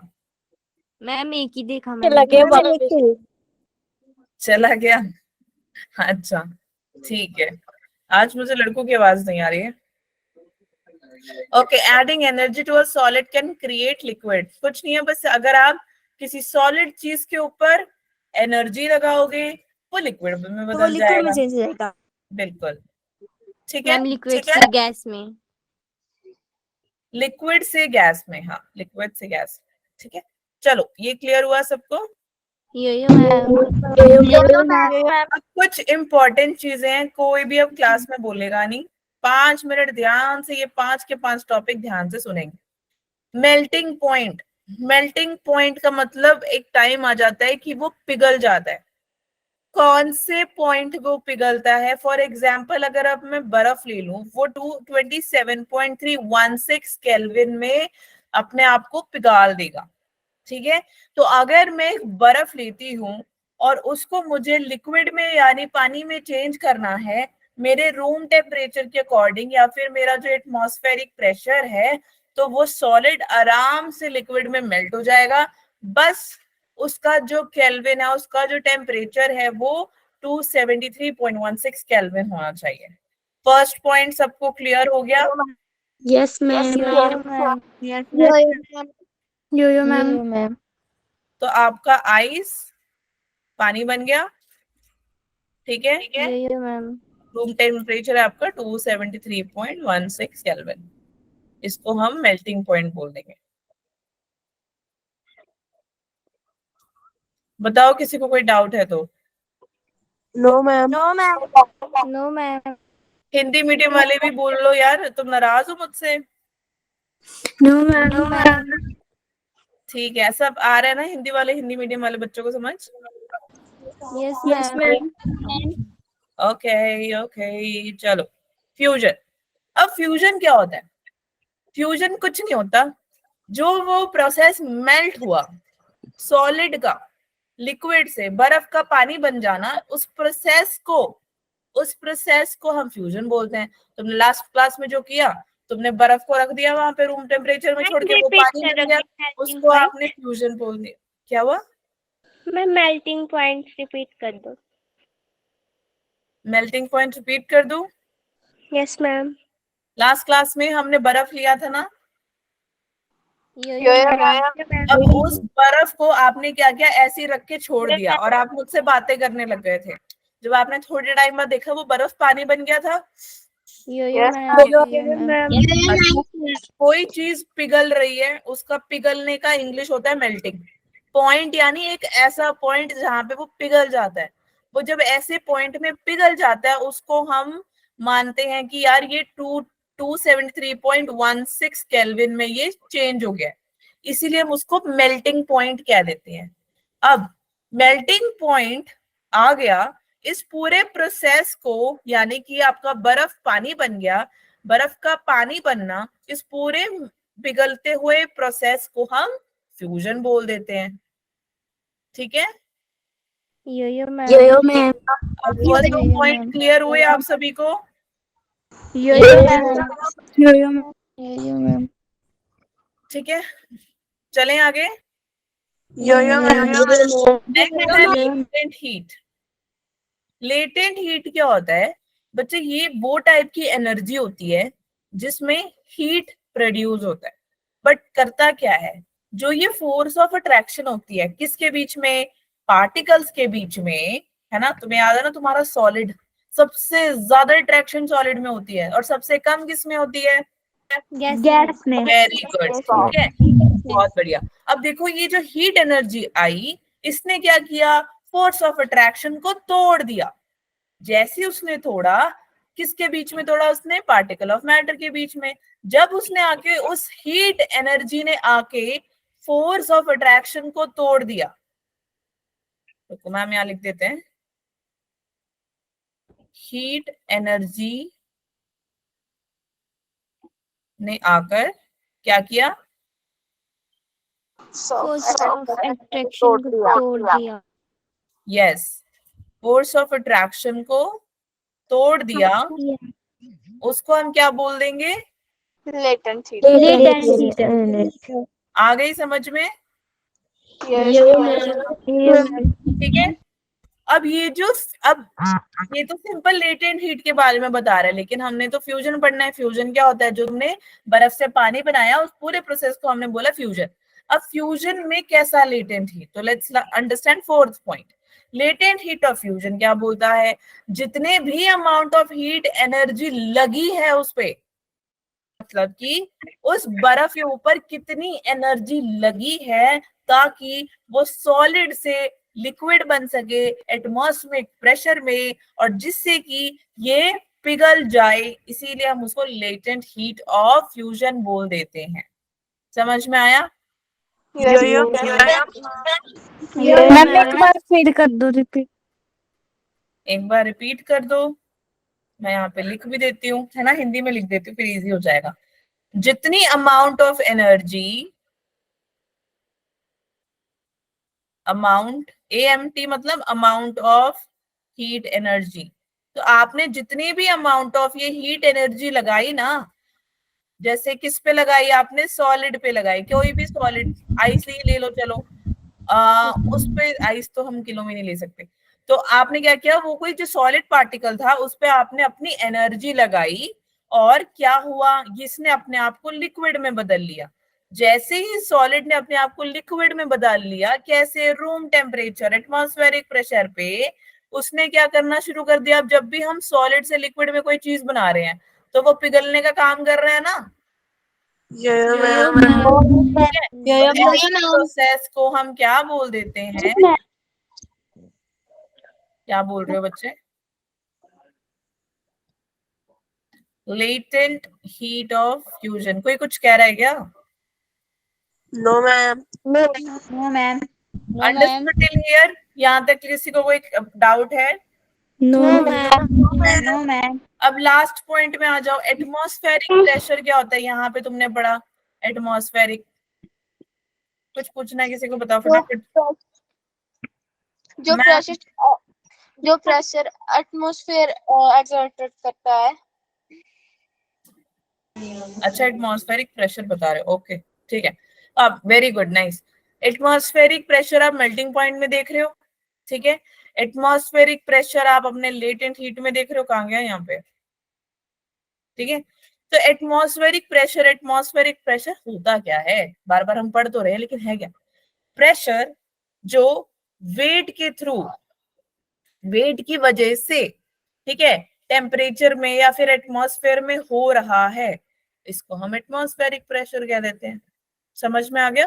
मैम एक ही देखा चला मैंने गया तो। वापस। चला गया। अच्छा ठीक है, आज मुझे लड़कों की आवाज नहीं आ रही है। Okay, adding energy to a solid can create liquid. कुछ नहीं है, बस अगर आप किसी सॉलिड चीज के ऊपर एनर्जी लगाओगे वो लिक्विड में तो वो बदल लिक्विड में जाएगा। चेंज हो जाएगा। बिल्कुल ठीक है। मैम लिक्विड ठीक है, से गैस में। लिक्विड से गैस में, हाँ लिक्विड से गैस। ठीक है, चलो ये क्लियर हुआ सबको। यो मैम। अब कुछ इंपॉर्टेंट चीजें हैं, कोई भी अब क्लास में बोलेगा नहीं। 5 मिनट ध्यान से ये 5 के 5 टॉपिक ध्यान से सुनेंगे। मेल्टिंग पॉइंट, मेल्टिंग पॉइंट का मतलब एक टाइम आ जाता है कि वो पिघल जाता है। कौन से पॉइंट वो पिघलता है? फॉर एग्जाम्पल अगर अब मैं बर्फ ले लूं, वो 227.316 केल्विन में अपने आप को पिघाल देगा। ठीक है, तो अगर मैं एक बर्फ लेती हूँ और उसको मुझे लिक्विड में यानी पानी में चेंज करना है मेरे रूम टेम्परेचर के अकॉर्डिंग, या फिर मेरा जो एटमॉस्फेरिक प्रेशर है, तो वो सॉलिड आराम से लिक्विड में मेल्ट हो जाएगा। बस उसका जो केल्विन है, उसका जो टेम्परेचर है वो 273.16 केल्विन होना चाहिए। फर्स्ट पॉइंट सबको क्लियर हो गया? Yes ma'am. Yo ma'am. तो आपका आइस पानी बन गया। ठीक है, यो मैम। रूम टेम्परेचर है आपका 273.16 केल्विन। इसको हम मेल्टिंग पॉइंट बोल देंगे। बताओ किसी को कोई डाउट है तो। No ma'am. No ma'am. Hindi medium वाले भी बोल लो यार, तुम नाराज हो मुझसे? No ma'am. ठीक है, सब आ रहा है ना हिंदी वाले, हिंदी मीडियम वाले बच्चों को समझ? Yes ma'am. ओके ओके, चलो फ्यूजन। अब फ्यूजन क्या होता है? फ्यूजन कुछ नहीं होता, जो वो प्रोसेस मेल्ट हुआ सॉलिड का लिक्विड से बर्फ का पानी बन जाना, उस प्रोसेस को हम फ्यूजन बोलते हैं। तुमने लास्ट क्लास में जो किया, तुमने बर्फ को रख दिया वहां पे रूम टेम्परेचर में छोड़ के, वो पानी बन गया, उसको आपने फ्यूजन बोल दिया। क्या हुआ? मैं मेल्टिंग पॉइंट रिपीट कर दो। मेल्टिंग पॉइंट रिपीट कर दूं? Yes ma'am. लास्ट क्लास में हमने बर्फ लिया था ना, यो मैम। अब उस बर्फ को आपने क्या किया, ऐसे ही रख के छोड़ दिया और आप मुझसे बातें करने लग गए थे। जब आपने थोड़े टाइम बाद देखा वो बर्फ पानी बन गया था। यो मैम। कोई चीज पिघल रही है, उसका पिघलने का इंग्लिश होता है मेल्टिंग पॉइंट, यानी एक ऐसा पॉइंट जहां पे वो पिघल जाता है। वो जब ऐसे पॉइंट में पिघल जाता है उसको हम मानते हैं कि यार ये 273.16 केल्विन में ये चेंज हो गया, इसीलिए हम उसको मेल्टिंग पॉइंट कह देते हैं। अब मेल्टिंग पॉइंट आ गया, इस पूरे प्रोसेस को, यानी कि आपका बर्फ पानी बन गया, बर्फ का पानी बनना, इस पूरे पिघलते हुए प्रोसेस को हम फ्यूजन बोल देते हैं। ठीक है, यो मैम। अब फर्स्ट पॉइंट क्लियर हुए आप सभी को? यो मैम। ठीक है, चलें आगे। Latent heat. लेटेंट हीट क्या होता है बच्चे? ये वो टाइप की एनर्जी होती है जिसमें हीट प्रोड्यूस होता है, बट करता क्या है? जो ये फोर्स ऑफ अट्रैक्शन होती है किसके बीच में? पार्टिकल्स के बीच में, है ना? तुम्हें याद है ना, तुम्हारा सॉलिड सबसे ज्यादा अट्रैक्शन सॉलिड में होती है और सबसे कम किस में होती है? गैस में। वेरी गुड, ठीक है, बहुत बढ़िया। अब देखो ये जो हीट एनर्जी आई, इसने क्या किया? फोर्स ऑफ अट्रैक्शन को तोड़ दिया। जैसे उसने तोड़ा, किसके बीच में तोड़ा उसने? पार्टिकल ऑफ मैटर के बीच में। जब उसने आके उस हीट एनर्जी ने आके फोर्स ऑफ अट्रैक्शन को तोड़ दिया, तो मैम यहां लिख देते हैं, हीट एनर्जी ने आकर क्या किया? फोर्स ऑफ अट्रैक्शन को तोड़ दिया। यस, फोर्स ऑफ अट्रैक्शन को तोड़ दिया। उसको हम क्या बोल देंगे? Latent heat. आ गई समझ में? ठीक है। अब ये तो सिंपल लेटेंट हीट के बारे में बता रहा है, लेकिन हमने तो फ्यूजन पढ़ना है। फ्यूजन क्या होता है? जो हमने बर्फ से पानी बनाया उस पूरे प्रोसेस को हमने बोला फ्यूजन। अब फ्यूजन में कैसा लेटेंट हीट, तो let's understand fourth point. Latent heat of fusion क्या बोलता है? जितने भी अमाउंट ऑफ हीट एनर्जी लगी है उस पे, मतलब कि उस बर्फ के ऊपर कितनी एनर्जी लगी है ताकि वो सॉलिड से लिक्विड बन सके एटमॉस्फेरिक प्रेशर में, और जिससे कि ये पिघल जाए, इसीलिए हम उसको लेटेंट हीट ऑफ फ्यूजन बोल देते हैं। समझ में आया? मैम एक बार फिर कर दो रिपीट। एक बार रिपीट कर दो। मैं यहाँ पे लिख भी देती हूँ, है ना, हिंदी में लिख देती हूँ, फिर इजी हो जाएगा। जितनी amount of energy, amount AMT मतलब अमाउंट ऑफ हीट एनर्जी, तो आपने जितनी भी अमाउंट ऑफ ये हीट एनर्जी लगाई ना, जैसे किस पे लगाई आपने? सॉलिड पे लगाई, कोई भी सॉलिड, आइस ही ले लो, चलो उस पे, आइस तो हम किलो में नहीं ले सकते, तो आपने क्या किया, वो कोई जो सॉलिड पार्टिकल था उस पे आपने अपनी एनर्जी लगाई, और क्या हुआ, इसने अपने आप को लिक्विड में बदल लिया। जैसे ही सॉलिड ने अपने आप को लिक्विड में बदल लिया, कैसे? रूम टेम्परेचर, एटमॉस्फेरिक प्रेशर पे उसने क्या करना शुरू कर दिया। अब जब भी हम सॉलिड से लिक्विड में कोई चीज बना रहे हैं तो वो पिघलने का काम कर रहा है ना। प्रोसेस को हम क्या बोल देते हैं? क्या बोल रहे हो बच्चे? Latent heat of fusion. कोई कुछ कह रहा है क्या? No ma'am. No ma'am. Understood till here? यहाँ तक किसी को कोई डाउट है? No ma'am. अब लास्ट पॉइंट में आ जाओ। एटमॉस्फेरिक प्रेशर क्या होता है? यहाँ पे तुमने पढ़ा एटमॉस्फेरिक। कुछ पूछना है किसी को? बताओ फटाफट। जो प्रेशर एटमॉस्फेयर एक्सर्टेड करता है। अच्छा, एटमॉस्फेरिक प्रेशर बता रहे हो, ओके ठीक है। अब very good, nice. Atmospheric pressure आप मेल्टिंग पॉइंट में देख रहे हो, ठीक है। एटमॉस्फेरिक प्रेशर आप अपने लेटेंट हीट में देख रहे हो, कहाँ गया यहाँ पे, ठीक है। तो एटमॉस्फेरिक प्रेशर होता क्या है? बार बार हम पढ़ तो रहे, लेकिन है क्या? प्रेशर जो वेट के थ्रू, वेट की वजह से, ठीक है, टेम्परेचर में या फिर एटमॉस्फेयर में हो रहा है, इसको हम एटमॉस्फेरिक प्रेशर कह देते हैं। समझ में आ गया?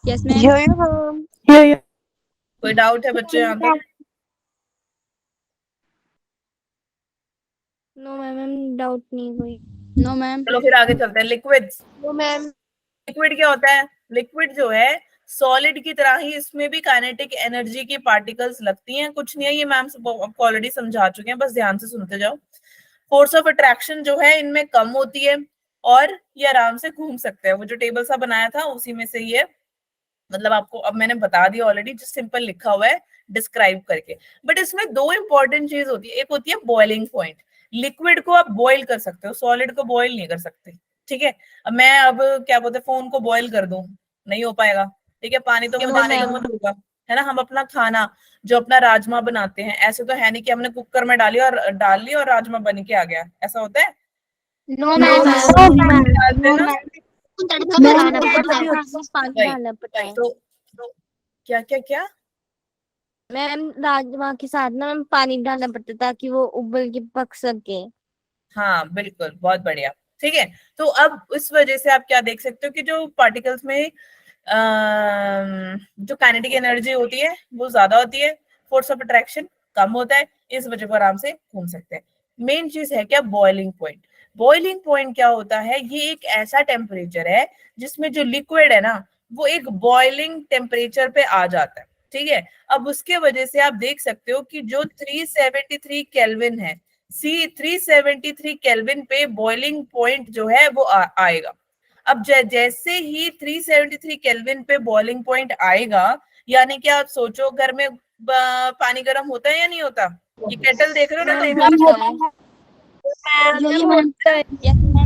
Yes ma'am. कोई डाउट है बच्चे यहाँ तक? नो मैम, डाउट नहीं कोई। No ma'am. चलो फिर आगे चलते हैं। लिक्विड्स। No ma'am. लिक्विड क्या होता है? लिक्विड जो है सॉलिड की तरह ही इसमें भी काइनेटिक एनर्जी की पार्टिकल्स लगती हैं। कुछ नहीं है, ये मैम आपको ऑलरेडी समझा चुके हैं, बस ध्यान से सुनते जाओ। फोर्स ऑफ अट्रैक्शन जो है इनमें कम होती है और ये आराम से घूम सकते हैं। वो जो टेबल सा बनाया था उसी में से ये, मतलब आपको अब मैंने बता दिया ऑलरेडी, जो सिंपल लिखा हुआ है डिस्क्राइब करके। बट इसमें दो इंपॉर्टेंट चीज होती है। एक होती है बॉइलिंग पॉइंट। लिक्विड को आप बॉईल कर सकते हो, सॉलिड को बॉईल नहीं कर सकते, ठीक है। अब मैं क्या बोलते हैं, फोन को बॉईल कर दूं, नहीं हो पाएगा, ठीक है। पानी तो मुझे नहीं होगा, है ना। हम अपना खाना, जो अपना राजमा बनाते हैं, ऐसे तो है नहीं कि हमने कुकर में डाल ली और राजमा बन के आ गया, ऐसा होता है? No ma'am. तो क्या क्या क्या मैम राजमा के साथ ना मैम पानी डालना पड़ता ताकि वो उबल के पक सके। हाँ बिल्कुल, बहुत बढ़िया, ठीक है। तो अब इस वजह से आप क्या देख सकते हो कि जो पार्टिकल्स में जो काइनेटिक एनर्जी होती है वो ज्यादा होती है, फोर्स ऑफ अट्रैक्शन कम होता है, इस वजह को आराम से घूम सकते हैं। मेन चीज है क्या? Boiling point. बॉइलिंग पॉइंट क्या होता है? ये एक ऐसा टेम्परेचर है जिसमें जो लिक्विड है ना वो एक बॉइलिंग टेम्परेचर पे आ जाता है, ठीक है। अब उसके वजह से आप देख सकते हो कि जो 373 केल्विन है, 373 केल्विन पे बॉइलिंग पॉइंट जो है वो आएगा। अब जैसे ही 373 केल्विन पे बॉइलिंग पॉइंट आएगा, यानी कि आप सोचो घर में पानी गर्म होता है या नहीं होता? ये केटल देख रहे हो ना?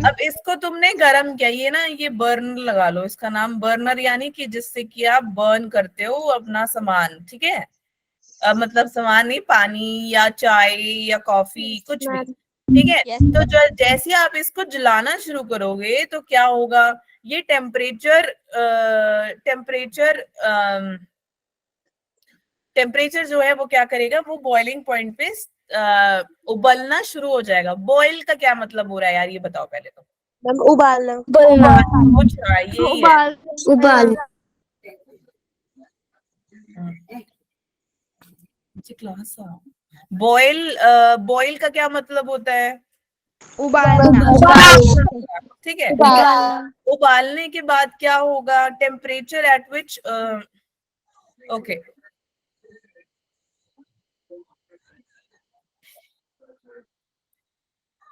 अब इसको तुमने गरम किया, ये ना ये बर्नर लगा लो, इसका नाम बर्नर, यानी कि जिससे कि आप बर्न करते हो अपना सामान, ठीक है। मतलब सामान नहीं, पानी या चाय या कॉफी कुछ भी, ठीक है। तो जैसे ही आप इसको जलाना शुरू करोगे तो क्या होगा, ये टेम्परेचर जो है वो क्या करेगा, वो बॉइलिंग पॉइंट पे उबलना शुरू हो जाएगा। बॉयल का क्या मतलब हो रहा है यार, ये बताओ पहले तो। मैम उबालना। अच्छा यही है। उबाल क्लास बॉयल, बॉयल का क्या मतलब होता है, उबालना। ठीक है। उबाल उबालने के बाद क्या होगा, टेम्परेचर एट विच, ओके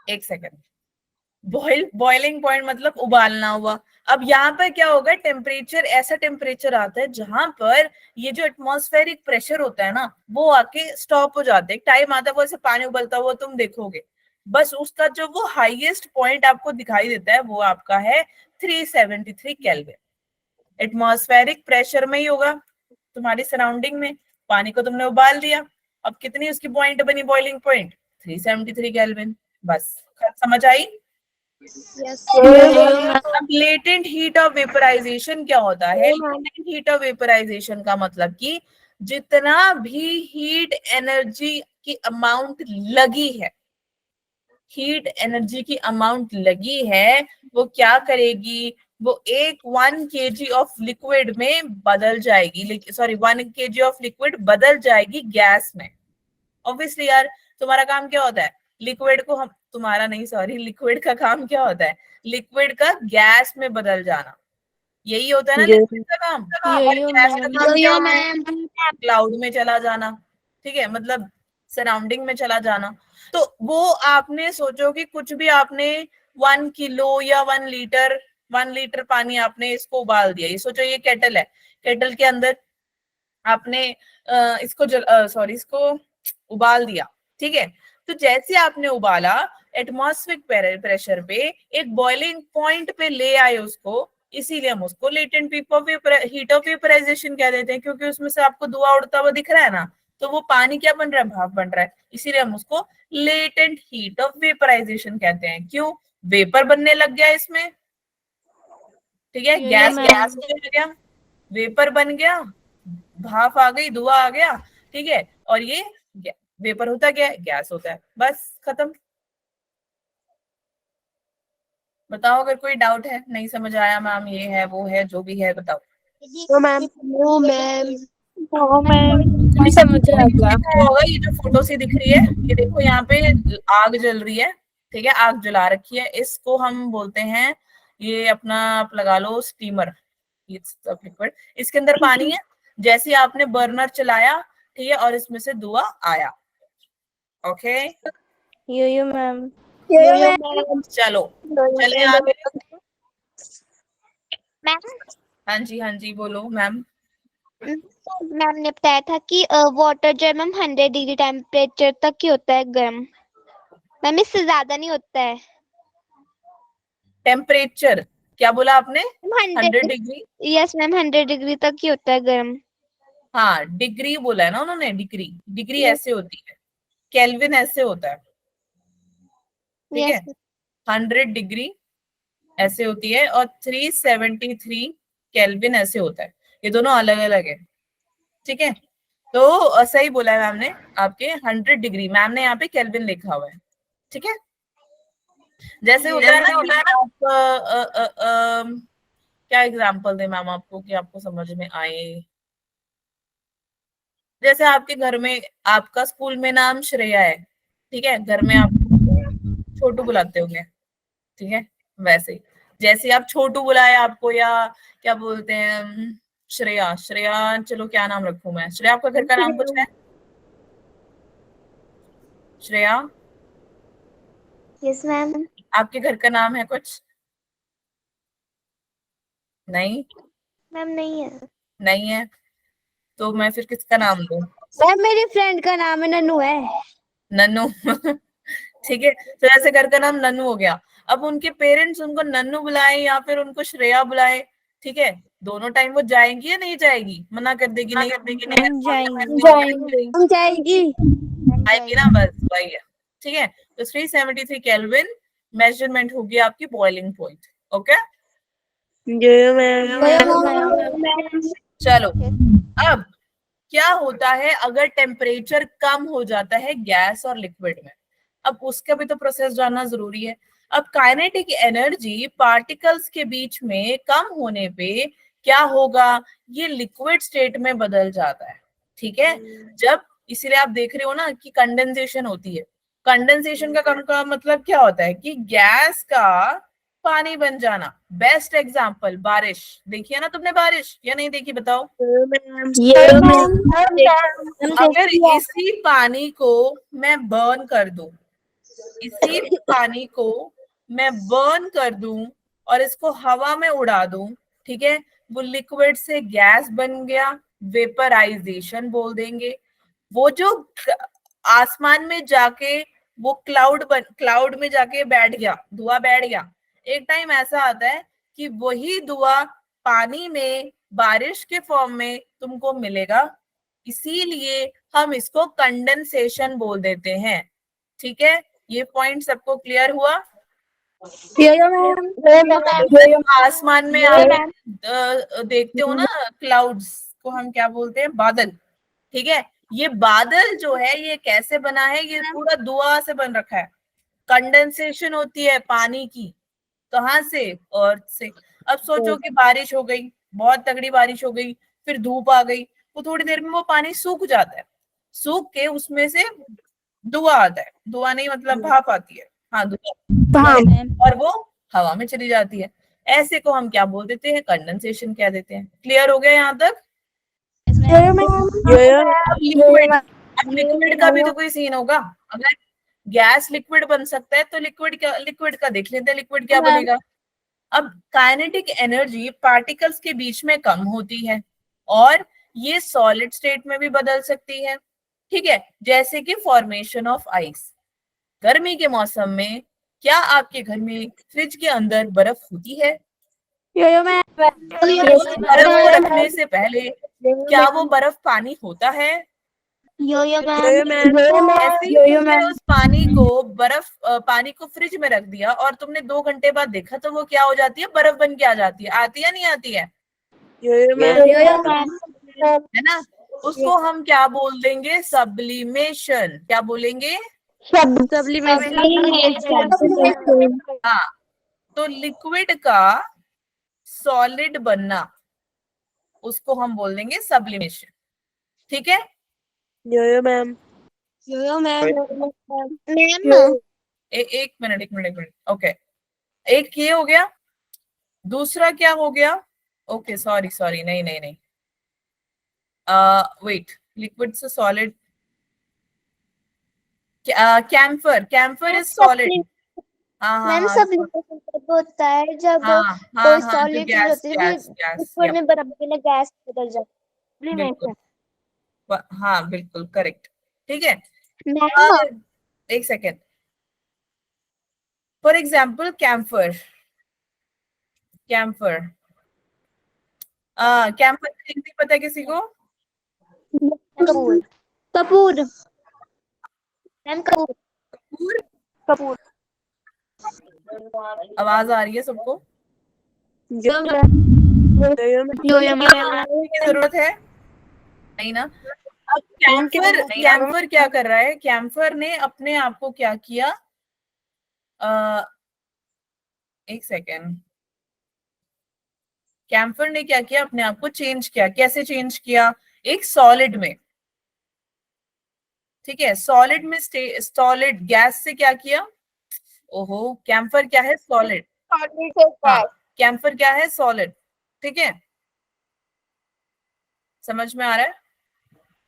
एक सेकेंड, बॉइलिंग पॉइंट मतलब उबालना हुआ। अब यहाँ पर क्या होगा, टेम्परेचर, ऐसा टेम्परेचर आता है जहां पर ये जो एटमॉस्फेरिक प्रेशर होता है ना, वो आके स्टॉप हो जाता है। एक टाइम आता है वो ऐसे पानी उबलता हुआ तुम देखोगे, बस उसका जो वो हाईएस्ट पॉइंट आपको दिखाई देता है वो आपका है 373 केल्विन। एटमॉस्फेरिक प्रेशर में ही होगा तुम्हारी सराउंडिंग में, पानी को तुमने उबाल दिया, अब कितनी उसकी पॉइंट बनी, बॉइलिंग पॉइंट 373 केल्विन। बस समझ आई। अब लेटेंट हीट ऑफ वेपराइजेशन क्या होता है, लेटेंट हीट ऑफ वेपराइजेशन का मतलब कि जितना भी हीट एनर्जी की अमाउंट लगी है, हीट एनर्जी की अमाउंट लगी है, वो क्या करेगी, वो 1 kg ऑफ लिक्विड में बदल जाएगी, सॉरी 1 kg ऑफ लिक्विड बदल जाएगी गैस में। ऑब्वियसली यार, तुम्हारा काम क्या होता है, लिक्विड को हम, तुम्हारा नहीं सॉरी, लिक्विड का काम क्या होता है, लिक्विड का गैस में बदल जाना, यही होता है ना लिक्विड का काम। और गैस का काम क्या होता है, क्लाउड में चला जाना, ठीक है, मतलब सराउंडिंग में चला जाना। तो वो आपने सोचो कि कुछ भी आपने 1 किलो या 1 लीटर पानी आपने इसको उबाल दिया, ये सोचो ये केटल है, केटल के अंदर आपने इसको उबाल दिया, ठीक है। तो जैसे आपने उबाला, एटमॉस्फेरिक प्रेशर पे एक बॉइलिंग पॉइंट पे ले आए उसको, इसीलिए हम उसको लेटेंट हीट ऑफ वेपराइजेशन कह देते हैं, क्योंकि उसमें से आपको धुआं उड़ता हुआ दिख रहा है ना, तो वो पानी क्या बन रहा है, भाप बन रहा है, इसीलिए हम उसको लेटेंट हीट ऑफ वेपराइजेशन कहते हैं। क्यों, वेपर बनने लग गया इसमें, ठीक है, गैस हो गया, वेपर बन गया, भाप आ गई, धुआं आ गया, ठीक है, और ये वेपर होता क्या है, गैस होता है, बस खत्म। बताओ अगर कोई डाउट है, नहीं समझ आया मैम, ये है वो है जो भी है बताओ। समझ आ गया। होगा ये जो फोटो सी दिख रही है, ये देखो यहाँ पे आग जल रही है, ठीक है, आग जला रखी है, इसको हम बोलते हैं, ये अपना आप लगा लो स्टीमर, लिक्विड, इसके अंदर पानी है, जैसे ही आपने बर्नर चलाया, ठीक है, और इसमें से धुआं आया, ओके। यो मैम। चलो चले आगे। मैम हाँ जी बोलो मैम। मैम ने बताया था कि वाटर जो है मैम 100 डिग्री टेम्परेचर तक ही होता है गर्म, मैम इससे ज्यादा नहीं होता है। टेम्परेचर क्या बोला आपने, 100 100 डिग्री, यस मैम 100 डिग्री तक ही होता है गर्म। हाँ डिग्री बोला है ना उन्होंने, डिग्री, डिग्री Yes. ऐसे होती है, केल्विन ऐसे होता है, ठीक है, यस 100 डिग्री ऐसे होती है और 373 केल्विन ऐसे होता है, ये दोनों अलग अलग है, ठीक है। तो सही बोला है मैम ने आपके, 100 डिग्री, मैम ने यहाँ पे केल्विन लिखा हुआ है, ठीक है। जैसे होता है ना कि आप क्या एग्जांपल दे मैम आपको कि आपको समझ में आए, जैसे आपके घर में, आपका स्कूल में नाम श्रेया है, ठीक है, घर में आप छोटू बुलाते होंगे, ठीक है, वैसे ही जैसे आप छोटू बुलाए आपको, या क्या बोलते हैं, श्रेया, श्रेया, चलो क्या नाम रखूं मैं, श्रेया आपका घर का नाम कुछ है, श्रेया यस मैम। आपके घर का नाम है कुछ, नहीं, मैम नहीं है। नहीं है, तो मैं फिर किसका नाम दूं, मैम मेरी फ्रेंड का नाम है नन्नू है। नन्नू ठीक है, तो ऐसे घर का नाम नन्नू हो गया। अब उनके पेरेंट्स उनको नन्नू बुलाए या फिर उनको श्रेया बुलाए, ठीक है, दोनों टाइम वो जाएंगी या नहीं जाएगी? मना कर देगी नहीं हम जाएंगे। जाएगी। आएगी ना, बस वही है, ठीक है। तो 373 केल्विन मेजरमेंट होगी आपकी बॉइलिंग पॉइंट। ओके, यो मैम। चलो अब क्या होता है अगर टेम्परेचर कम हो जाता है गैस और लिक्विड में? अब उसका भी तो प्रोसेस जानना जरूरी है। अब काइनेटिक एनर्जी पार्टिकल्स के बीच में कम होने पे क्या होगा, ये लिक्विड स्टेट में बदल जाता है, ठीक है। जब, इसीलिए आप देख रहे हो ना कि कंडेंसेशन होती है। कंडेंसेशन का मतलब क्या होता है कि गैस का पानी बन जाना। बेस्ट एग्जांपल बारिश, देखिए ना तुमने बारिश या नहीं देखी, बताओ। अगर इसी पानी को मैं बर्न कर दूं, इसी पानी को मैं बर्न कर दूं और इसको हवा में उड़ा दूं, ठीक है, वो लिक्विड से गैस बन गया, वेपराइजेशन बोल देंगे। वो जो आसमान में जाके वो क्लाउड में जाके बैठ गया, धुआं बैठ गया। एक टाइम ऐसा आता है कि वही धुआं पानी में बारिश के फॉर्म में तुमको मिलेगा, इसीलिए हम इसको कंडेंसेशन बोल देते हैं, ठीक है। ये पॉइंट सबको क्लियर हुआ? आसमान में आप देखते हो ना, क्लाउड्स को हम क्या बोलते हैं, बादल, ठीक है। ये बादल जो है ये कैसे बना है, ये पूरा धुआं से बन रखा है। कंडेंसेशन होती है पानी की, कहाँ से, अर्थ से। अब सोचो कि बारिश हो गई, बहुत तगड़ी बारिश हो गई, फिर धूप आ गई, तो थोड़ी देर में वो पानी सूख जाता है, सूख के उसमें से धुआं आता है, धुआं नहीं मतलब भाप आती है, हाँ धुआं, और वो हवा में चली जाती है। ऐसे को हम क्या बोल देते हैं, कंडेंसेशन कह देते हैं। क्लियर हो गया यहाँ तक? लिक्विड का भी तो कोई सीन होगा। अगर गैस लिक्विड बन सकता है तो लिक्विड का देख लेते हैं, लिक्विड क्या बनेगा। अब काइनेटिक एनर्जी पार्टिकल्स के बीच में कम होती है और ये सॉलिड स्टेट में भी बदल सकती है, ठीक है। जैसे कि फॉर्मेशन ऑफ आइस। गर्मी के मौसम में क्या आपके घर में फ्रिज के अंदर बर्फ होती है? बर्फ को रखने से पहले क्या वो बर्फ पानी होता है? ऐसे ही तुमने उस पानी को फ्रिज में रख दिया और तुमने 2 घंटे बाद देखा तो वो क्या हो जाती है, बर्फ बन के आ जाती है। आती है नहीं आती है? है ना। उसको हम क्या बोल देंगे, सब्लिमेशन। क्या बोलेंगे? हाँ, तो लिक्विड का सॉलिड बनना, उसको हम बोल देंगे सब्लिमेशन, ठीक है। मैम। एक मिनट ओके। एक ये हो गया, दूसरा क्या हो गया, ओके सॉरी नहीं वेट, लिक्विड से solid, camphor is solid. Ma'am sublimation तब होता है जब कोई सॉलिड चीज होती है लिक्विड में बर्फ के लिए गैस बदल जाती है। हाँ बिल्कुल करेक्ट, ठीक है। एक second, for example camphor Hindi पता है किसी को? कपूर। आवाज आ रही है सबको? की जरूरत है नहीं ना। अब कैम्फर क्या कर रहा है, कैम्फर ने अपने आप को क्या किया, एक सेकेंड, कैम्फर ने क्या किया, अपने आप को चेंज किया। कैसे चेंज किया? एक सॉलिड में, ठीक है, सॉलिड में सॉलिड गैस से क्या किया, ओहो, कैम्फर क्या है, सॉलिड। हाँ, कैम्फर क्या है, सॉलिड, ठीक है, समझ में आ रहा है?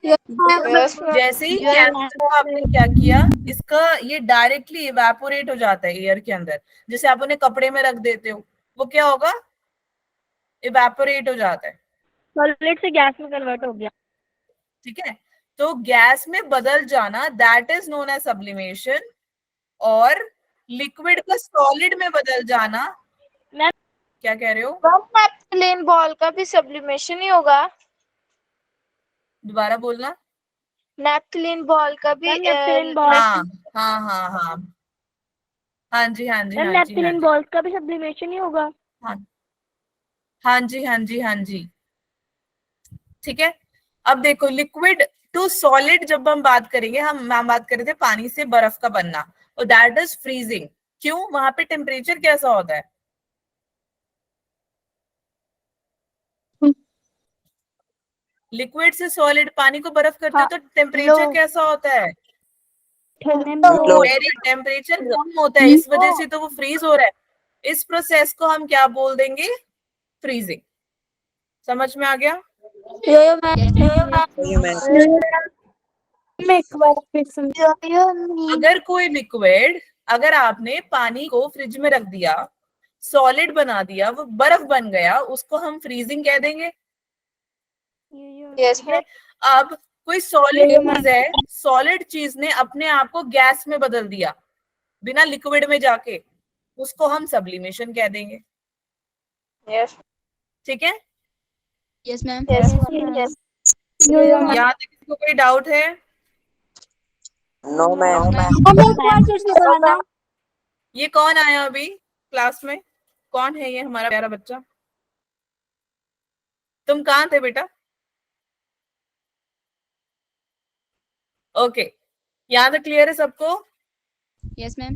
जैसे ही कैम्फर को आपने क्या किया, इसका ये डायरेक्टली इवेपोरेट हो जाता है एयर के अंदर। जैसे आप उन्हें कपड़े में रख देते हो, वो क्या होगा, इवेपोरेट हो जाता है, सॉलिड से गैस में कन्वर्ट हो गया, ठीक है। तो गैस में बदल जाना, that is known as sublimation. और लिक्विड का सॉलिड में बदल जाना। मैम क्या कह रहे हो? नेप्थलीन बॉल का भी सब्लिमेशन ही होगा। दोबारा बोलना। नेप्थलीन बॉल का भी मैम नेप्थलीन बॉल हाँ हाँ हाँ हाँ हाँ जी हाँ जी मैम हाँ जी हाँ नेप्थलीन जी बॉल्स का भी सब्लिमेशन ही होगा। हाँ हाँ जी हाँ जी हाँ जी। ठीक है, अब देखो लिक्विड टू सॉलिड जब हम बात करेंगे, हम बात कर रहे थे पानी से बर्फ का बनना, और दैट इज फ्रीजिंग। क्यों? वहां पे टेम्परेचर कैसा होता है? लिक्विड से सॉलिड पानी को बर्फ करते हो तो टेम्परेचर कैसा होता है? वेरी टेम्परेचर कम होता है, इस वजह से तो वो फ्रीज हो रहा है। इस प्रोसेस को हम क्या बोल देंगे? फ्रीजिंग। समझ में आ गया? अगर कोई लिक्विड, अगर आपने पानी को फ्रिज में रख दिया, सॉलिड बना दिया, वो बर्फ बन गया, उसको हम फ्रीजिंग कह देंगे। Yes ma'am. अब कोई सॉलिड चीज है, सॉलिड चीज ने अपने आप को गैस में बदल दिया बिना लिक्विड में जाके, उसको हम सब्लिमेशन कह देंगे। यस ठीक है, यस मैम। यस यहाँ तक किसी को कोई डाउट है? No ma'am. ये कौन आया अभी क्लास में? कौन है ये हमारा प्यारा बच्चा? तुम कहाँ थे बेटा? ओके, यहाँ तक क्लियर है सबको? Yes ma'am.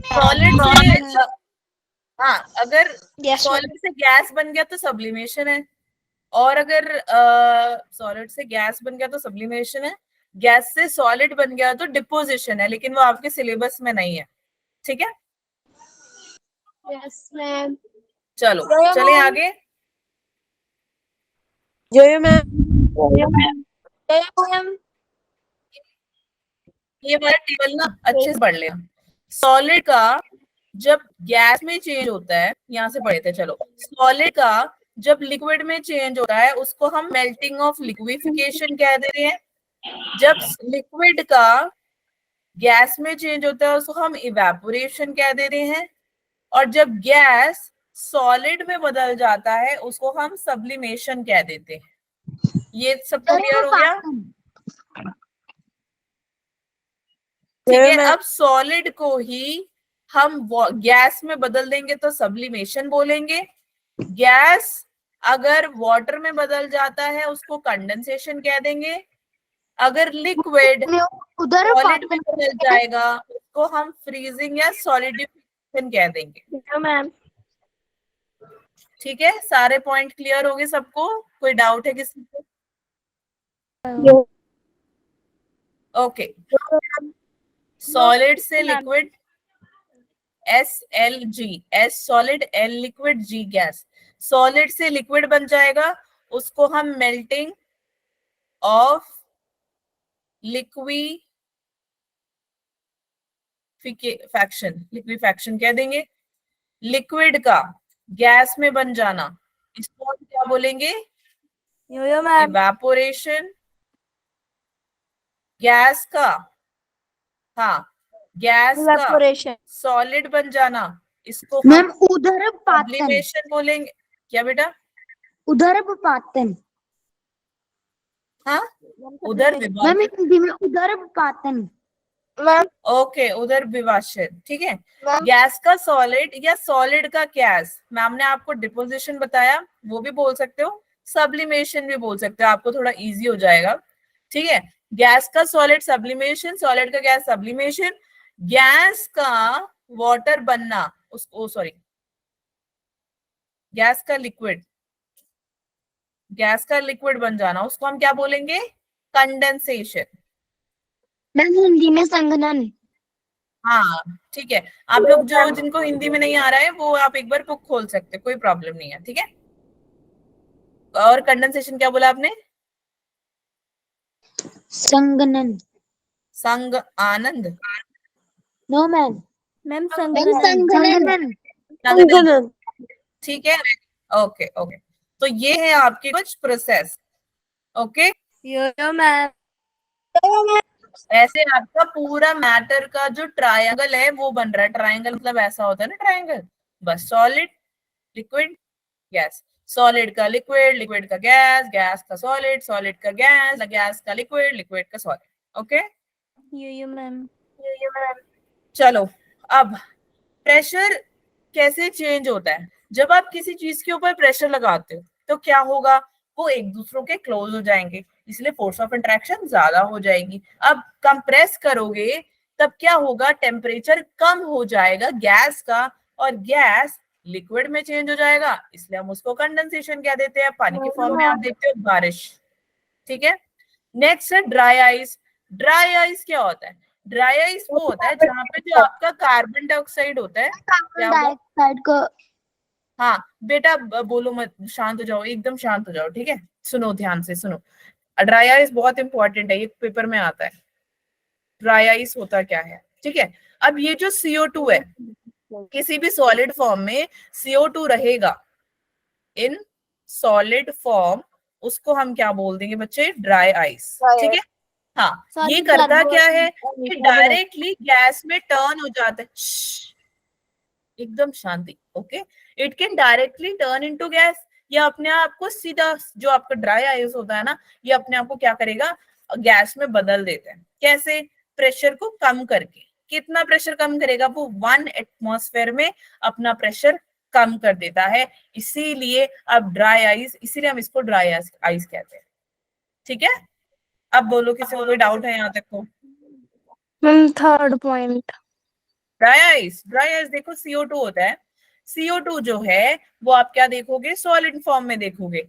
सॉलिड से हाँ, अगर सॉलिड से गैस बन गया तो सब्लिमेशन है, और अगर सॉलिड से गैस बन गया तो सब्लिमेशन है, गैस से सॉलिड बन गया तो डिपोजिशन है, लेकिन वो आपके सिलेबस में नहीं है। ठीक है, यस मैम। चलो चले आगे। ये हमारा टेबल ना अच्छे से पढ़ लेना। सॉलिड का जब गैस में चेंज होता है, यहां से पढ़े थे, चलो। सॉलिड का जब लिक्विड में चेंज होता है उसको हम मेल्टिंग ऑफ लिक्विफिकेशन कह दे रहे हैं। जब लिक्विड का गैस में चेंज होता है उसको हम इवेपोरेशन कह दे रहे हैं, और जब गैस सॉलिड में बदल जाता है उसको हम सब्लिमेशन कह देते हैं। ये सब क्लियर हो गया? ठीक है, अब सॉलिड को ही हम गैस में बदल देंगे तो सब्लिमेशन बोलेंगे। गैस अगर वाटर में बदल जाता है उसको कंडेंसेशन कह देंगे। अगर लिक्विड सॉलिड में बदल जाएगा उसको हम फ्रीजिंग या सॉलिडिफिकेशन कह देंगे। मैम ठीक है, सारे पॉइंट क्लियर हो गए सबको? कोई डाउट है किसी को? ओके, सॉलिड से liquid SLG, S solid, L liquid, G gas. Solid से लिक्विड बन जाएगा, उसको हम मेल्टिंग ऑफ लिक्विफैक्शन कह देंगे। लिक्विड का गैस में बन जाना, इसको हम क्या बोलेंगे? इवेपोरेशन। गैस का, हाँ, गैस का सॉलिड बन जाना, इसको हम सब्लिमेशन बोलेंगे। क्या बेटा? उदरपातन। हाँ, उधर उदरपातन। ओके, उधर विभाजन। ठीक है, गैस का सॉलिड या सॉलिड का गैस, मैम ने आपको डिपोजिशन बताया, वो भी बोल सकते हो, सब्लिमेशन भी बोल सकते हो, आपको थोड़ा इजी हो जाएगा। ठीक है, गैस का सॉलिड सब्लिमेशन, सॉलिड का गैस सब्लिमेशन। गैस का वाटर बनना, उसको सॉरी गैस का लिक्विड, गैस का लिक्विड बन जाना, उसको हम क्या बोलेंगे? कंडेंसेशन। मैम हिंदी में संघनन। हाँ ठीक है, आप लोग जो जिनको हिंदी में नहीं आ रहा है वो आप एक बार बुक खोल सकते, कोई प्रॉब्लम नहीं है। ठीक है, और कंडेंसेशन क्या बोला आपने? संघनन। संग आनंद। No ma'am. मैम संघनन। संगठन। ठीक है, ओके ओके, तो ये है आपके कुछ प्रोसेस। ओके, ऐसे आपका पूरा मैटर का जो ट्रायंगल है वो बन रहा है। ट्रायंगल मतलब ऐसा होता है ना ट्रायंगल, बस सॉलिड लिक्विड गैस, सॉलिड का लिक्विड, लिक्विड का गैस, गैस का सॉलिड, सॉलिड का गैस, गैस का लिक्विड, लिक्विड का सॉलिड। ओके यो मैम। चलो, अब प्रेशर कैसे चेंज होता है? जब आप किसी चीज के ऊपर प्रेशर लगाते हो तो क्या होगा, वो एक दूसरों के क्लोज हो जाएंगे, इसलिए फोर्स ऑफ इंटरेक्शन ज्यादा हो जाएगी। अब कंप्रेस करोगे तब क्या होगा, टेम्परेचर कम हो जाएगा गैस का, और गैस लिक्विड में चेंज हो जाएगा, इसलिए हम उसको कंडेंसेशन कह देते हैं। पानी के फॉर्म में आप देखते हो बारिश। ठीक है, नेक्स्ट है ड्राई आइस। ड्राई आइस क्या होता है? ड्राई आइस वो होता है जहाँ पे जो आपका कार्बन डाइऑक्साइड होता है, क्या कार्बन हुआ? डाइऑक्साइड को हाँ बेटा बोलो मत, शांत हो जाओ, एकदम शांत हो जाओ, ठीक है? सुनो ध्यान से सुनो, ड्राई आइस बहुत इंपॉर्टेंट है, ये पेपर में आता है। ड्राई आइस होता क्या है, ठीक है? अब ये जो CO2 है, किसी भी सॉलिड फॉर्म में CO2 रहेगा इन सॉलिड फॉर्म, उसको हम क्या बोल देंगे बच्चे? Dry ice. ठीक है, हाँ। ये करता क्या है कि डायरेक्टली गैस में टर्न हो जाता है। एकदम शांति, okay. It can directly turn into gas, या अपने आप को सीधा, जो आपका ड्राई आइस होता है ना, ये अपने आप को क्या करेगा, गैस में बदल देता है। कैसे? प्रेशर को कम करके। कितना प्रेशर कम करेगा वो? 1 एटमॉस्फेयर में अपना प्रेशर कम कर देता है, इसीलिए अब ड्राई आइस, इसीलिए हम इसको ड्राई आइस कहते हैं। ठीक है, अब बोलो किसी को कोई डाउट है यहाँ तक को? Ma'am third point. Dry ice, dry ice देखो CO2 होता है। CO2 जो है वो आप क्या देखोगे, सॉलिड फॉर्म में देखोगे।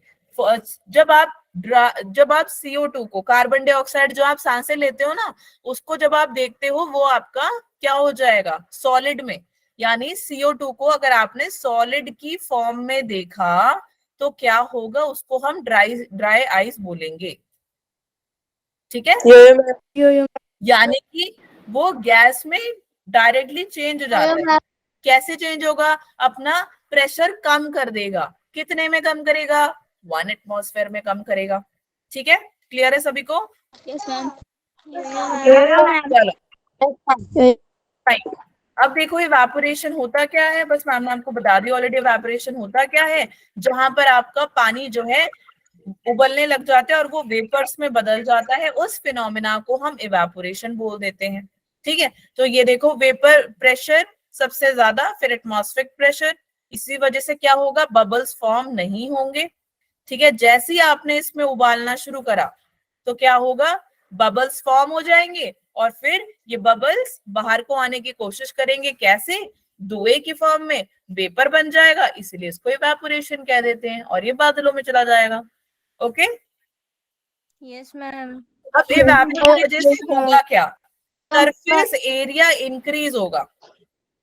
जब आप CO2 को, कार्बन डाइऑक्साइड जो आप सांसें लेते हो ना, उसको जब आप देखते हो वो आपका क्या हो जाएगा, सॉलिड में। यानी CO2 को अगर आपने सॉलिड की फॉर्म में देखा तो क्या होगा, उसको हम ड्राई आइस बोलेंगे। ठीक है, यानी कि वो गैस में डायरेक्टली चेंज हो जाता है। कैसे चेंज होगा? अपना प्रेशर कम कर देगा। कितने में कम करेगा? 1 एटमॉस्फेयर में कम करेगा। ठीक है, क्लियर है सभी को? Yes ma'am. चलो फाइन। अब देखो इवेपोरेशन होता क्या है, बस मैम ने आपको बता दी ऑलरेडी। इवेपोरेशन होता क्या है, जहां पर आपका पानी जो है उबलने लग जाता है और वो वेपर्स में बदल जाता है, उस फिनोमिना को हम इवेपोरेशन बोल देते हैं। ठीक है, तो ये देखो वेपर प्रेशर सबसे ज्यादा, फिर एटमॉस्फेरिक प्रेशर, इसी वजह से क्या होगा, बबल्स फॉर्म नहीं होंगे। ठीक है, जैसे ही आपने इसमें उबालना शुरू करा तो क्या होगा, बबल्स फॉर्म हो जाएंगे, और फिर ये बबल्स बाहर को आने की कोशिश करेंगे। कैसे? धुएं की फॉर्म में, वेपर बन जाएगा, इसलिए इसको इवेपोरेशन कह देते हैं, और ये बादलों में चला जाएगा। Okay, yes ma'am. अब इवेपोरेशन की वजह से होगा क्या, सरफेस एरिया इंक्रीज होगा।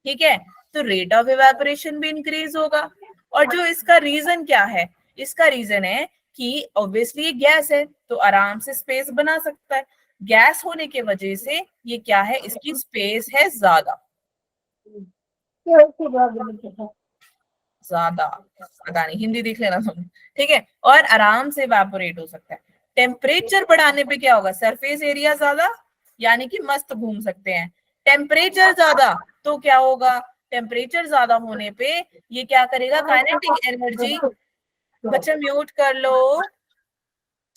ठीक है, तो रेट ऑफ इवेपोरेशन भी इंक्रीज होगा। और जो इसका रीजन क्या है, इसका रीजन है कि ऑब्वियसली ये गैस है तो आराम से स्पेस बना सकता है। गैस होने की वजह से ये क्या है, इसकी स्पेस है ज्यादा, ज्यादा पता नहीं, हिंदी देख लेना तुम। ठीक है, और आराम से इवेपोरेट हो सकता है। टेम्परेचर बढ़ाने पे क्या होगा, सरफेस एरिया ज्यादा, यानी कि मस्त घूम सकते हैं। टेम्परेचर ज्यादा तो क्या होगा, टेम्परेचर ज्यादा होने पे ये क्या करेगा, काइनेटिक एनर्जी, बच्चे म्यूट कर लो।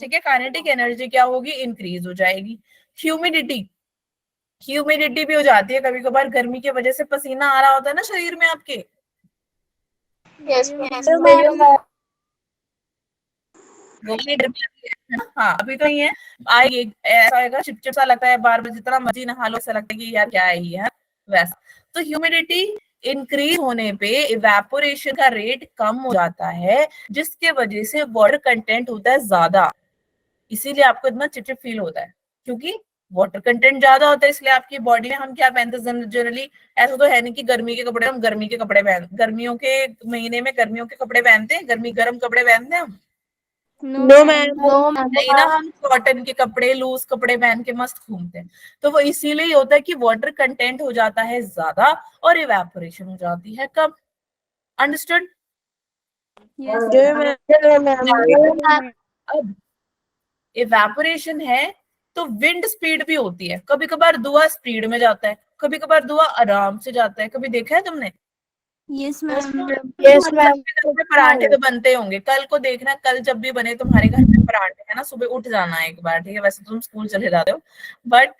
ठीक है, काइनेटिक एनर्जी क्या होगी, इंक्रीज हो जाएगी। ह्यूमिडिटी, ह्यूमिडिटी भी हो जाती है कभी कभार, गर्मी की वजह से पसीना आ रहा होता है ना शरीर में आपके। हाँ अभी तो नहीं है, आएगी, ऐसा आएगा, चिपचिप सा लगता है बार बार, जितना मर्जी नहा लो ऐसा लगता है कि यार क्या है ये, वैसा। तो ह्यूमिडिटी इंक्रीज होने पे इवेपोरेशन का रेट कम हो जाता है, जिसके वजह से वाटर कंटेंट होता है ज्यादा, इसीलिए आपको इतना चिपचिप फील होता है, क्योंकि वाटर कंटेंट ज्यादा होता है। इसलिए आपकी बॉडी में हम क्या पहनते हैं जनरली, ऐसा तो है नहीं कि गर्मी के कपड़े, हम गर्मी के कपड़े पहन, गर्मियों के महीने में गर्मियों के कपड़े पहनते हैं, गर्म कपड़े पहनते हैं हम नो मैम। नहीं ना, हम कॉटन के कपड़े, लूज कपड़े पहन के मस्त घूमते हैं। तो वो इसीलिए होता है कि वाटर कंटेंट हो जाता है ज्यादा और इवेपोरेशन हो जाती है कम। अंडरस्टूड? अब इवेपोरेशन है तो विंड स्पीड भी होती है, कभी कभार धुआं स्पीड में जाता है, कभी कभार धुआं आराम से जाता है, कभी देखा है तुमने? Yes ma'am. Yes ma'am. सबके घर में परांठे तो बनते होंगे, कल को देखना, कल जब भी बने तुम्हारे घर में परांठे, है ना, सुबह उठ जाना एक बार, ठीक है, वैसे तुम स्कूल चले जाते हो, बट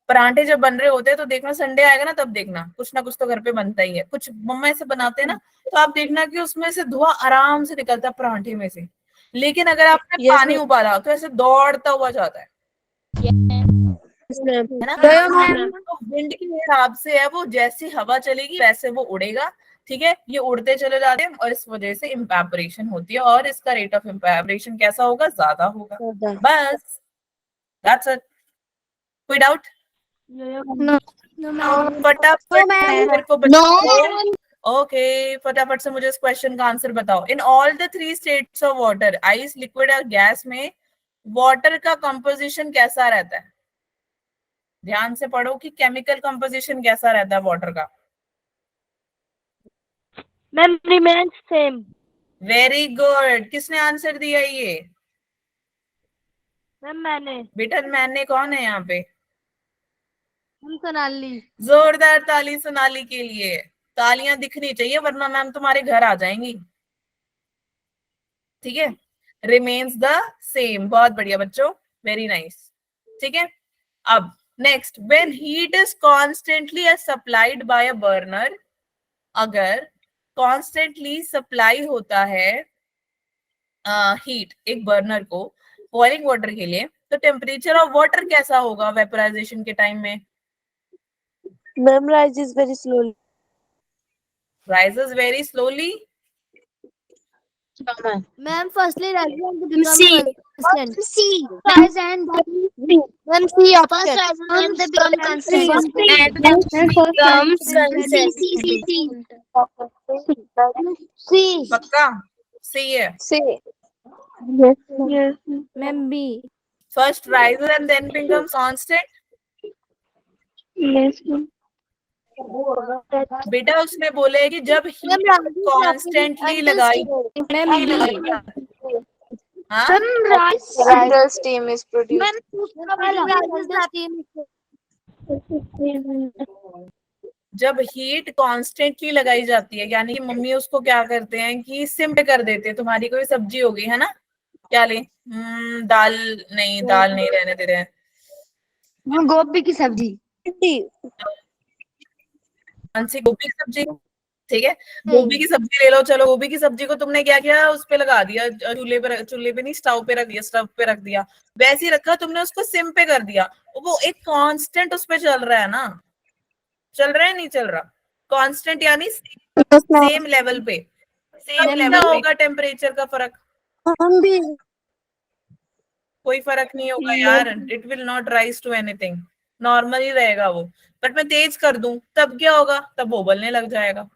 परांठे जब बन रहे होते हैं तो देखना, संडे आएगा ना तब देखना, कुछ ना कुछ तो घर पे बनता ही है, कुछ मम्मा ऐसे बनाते हैं ना, तो आप देखना कि उसमें से धुआं आराम से निकलता है परांठे में से, लेकिन अगर आपने Yes, पानी ma'am. उबाला तो ऐसे दौड़ता हुआ जाता है Yes, ma'am. है ना? Yes, ma'am. तो विंड के हिसाब से है, वो जैसी हवा चलेगी वैसे वो उड़ेगा, ठीक है, ये उड़ते चले जाते हैं और इस वजह से इम्पैपरेशन होती है, और इसका रेट ऑफ इम्पैपरेशन कैसा होगा, ज्यादा होगा, बस, दैट्स इट। कोई डाउट? No ma'am. फटाफट मेरे को बताओ, ओके, फटाफट से मुझे इस क्वेश्चन का आंसर बताओ। In all the 3 states of water, ice, liquid और गैस में वाटर का कंपोजिशन कैसा रहता है? ध्यान से पढ़ो कि केमिकल कंपोजिशन कैसा रहता है वाटर का। Ma'am remains same. Very good, किसने आंसर दिया ये? मैम मैंने। बेटा मैंने कौन है यहाँ पे? हम सोनाली। जोरदार ताली सोनाली के लिए, तालियां दिखनी चाहिए वरना मैम तुम्हारे घर आ जाएंगी, ठीक है। रिमेन्स द सेम, बहुत बढ़िया बच्चों, वेरी नाइस, ठीक है। अब next, when heat is constantly supplied by a burner, अगर कॉन्स्टेंटली सप्लाई होता है हीट एक बर्नर को बॉइलिंग वाटर के लिए, तो टेम्परेचर ऑफ वाटर कैसा होगा वेपोराइजेशन के टाइम में? Ma'am, rises very slowly. Rises very slowly. Ma'am firstly rise and C. Become C. Rise and ma'am C first option. rise and then they become constant. C. पक्का सही है। Say. Ma'am B. First rises and then becomes constant. बेटा उसने बोले कि जब heat constantly लगाई, ma'am B. हाँ, Until steam is produced. जब हीट कॉन्स्टेंटली लगाई जाती है, यानी कि मम्मी उसको क्या करते हैं कि सिम पे कर देते हैं। तुम्हारी कोई सब्जी होगी है ना, क्या ले, दाल नहीं, दाल नहीं रहने दे रहे हैं, गोभी की सब्जी। कौन सी? गोभी की सब्जी, ठीक है, गोभी की सब्जी ले लो। चलो गोभी की सब्जी को तुमने क्या किया, उस पे लगा दिया, चूल्हे पे नहीं, स्टोव पे रख दिया, स्टोव पे रख दिया, वैसे ही रखा तुमने, उसको सिम पे कर दिया, वो एक कांस्टेंट उस पे चल रहा है ना, चल रहा है नहीं चल रहा, कांस्टेंट यानी सेम लेवल पे, सेम लेवल होगा टेम्परेचर का फर्क, कोई फर्क नहीं होगा यार, it will not rise to anything, normal ही रहेगा वो। बट मैं तेज कर दूं तब क्या होगा, तब वो उबलने लग जाएगा,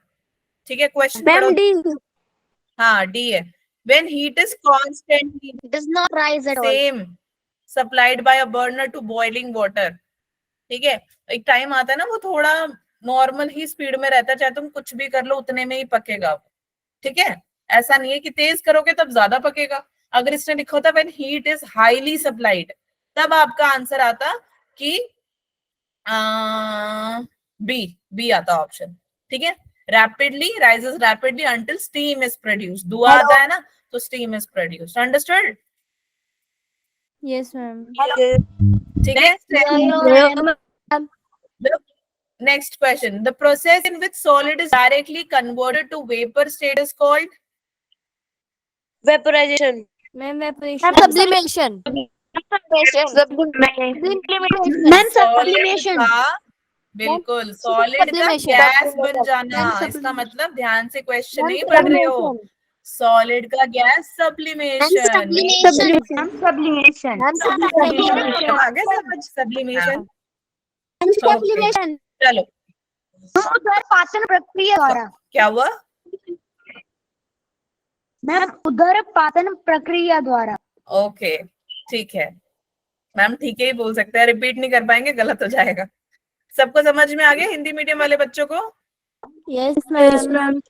ठीक है। क्वेश्चन पढ़ो। हाँ डी है, when heat is constantly Does not rise at all. Same supplied by a burner to boiling water, ठीक है। एक टाइम आता है ना, वो थोड़ा नॉर्मल ही स्पीड में रहता है, चाहे तुम कुछ भी कर लो उतने में ही पकेगा वो, ठीक है। ऐसा नहीं है कि तेज करोगे तब ज्यादा पकेगा। अगर इसने लिखा होता when heat is highly supplied, तब आपका आंसर आता कि बी आता ऑप्शन, ठीक है। Rapidly rises rapidly until steam is produced, धुआं आता है ना तो steam is produced, understood? Yes ma'am. ठीक है। Next question, the process in which solid is directly converted to vapor state is called? Vaporization. Ma'am evaporation. Sublimation. Ma'am sublimation का, बिल्कुल, solid का sublimation. गैस बन जाना, इसका मतलब ध्यान से क्वेश्चन नहीं पढ़ रहे हो, सॉलिड का गैस सब्लिमेशन, आगे समझ सब्लिमेशन। चलो पाचन प्रक्रिया द्वारा। क्या हुआ? मैम उदर पाचन प्रक्रिया द्वारा। ओके ठीक है मैम, ठीक है ही बोल सकते हैं, रिपीट नहीं कर पाएंगे, गलत हो जाएगा। सबको समझ में आ गया, हिंदी मीडियम वाले बच्चों को? Yes ma'am.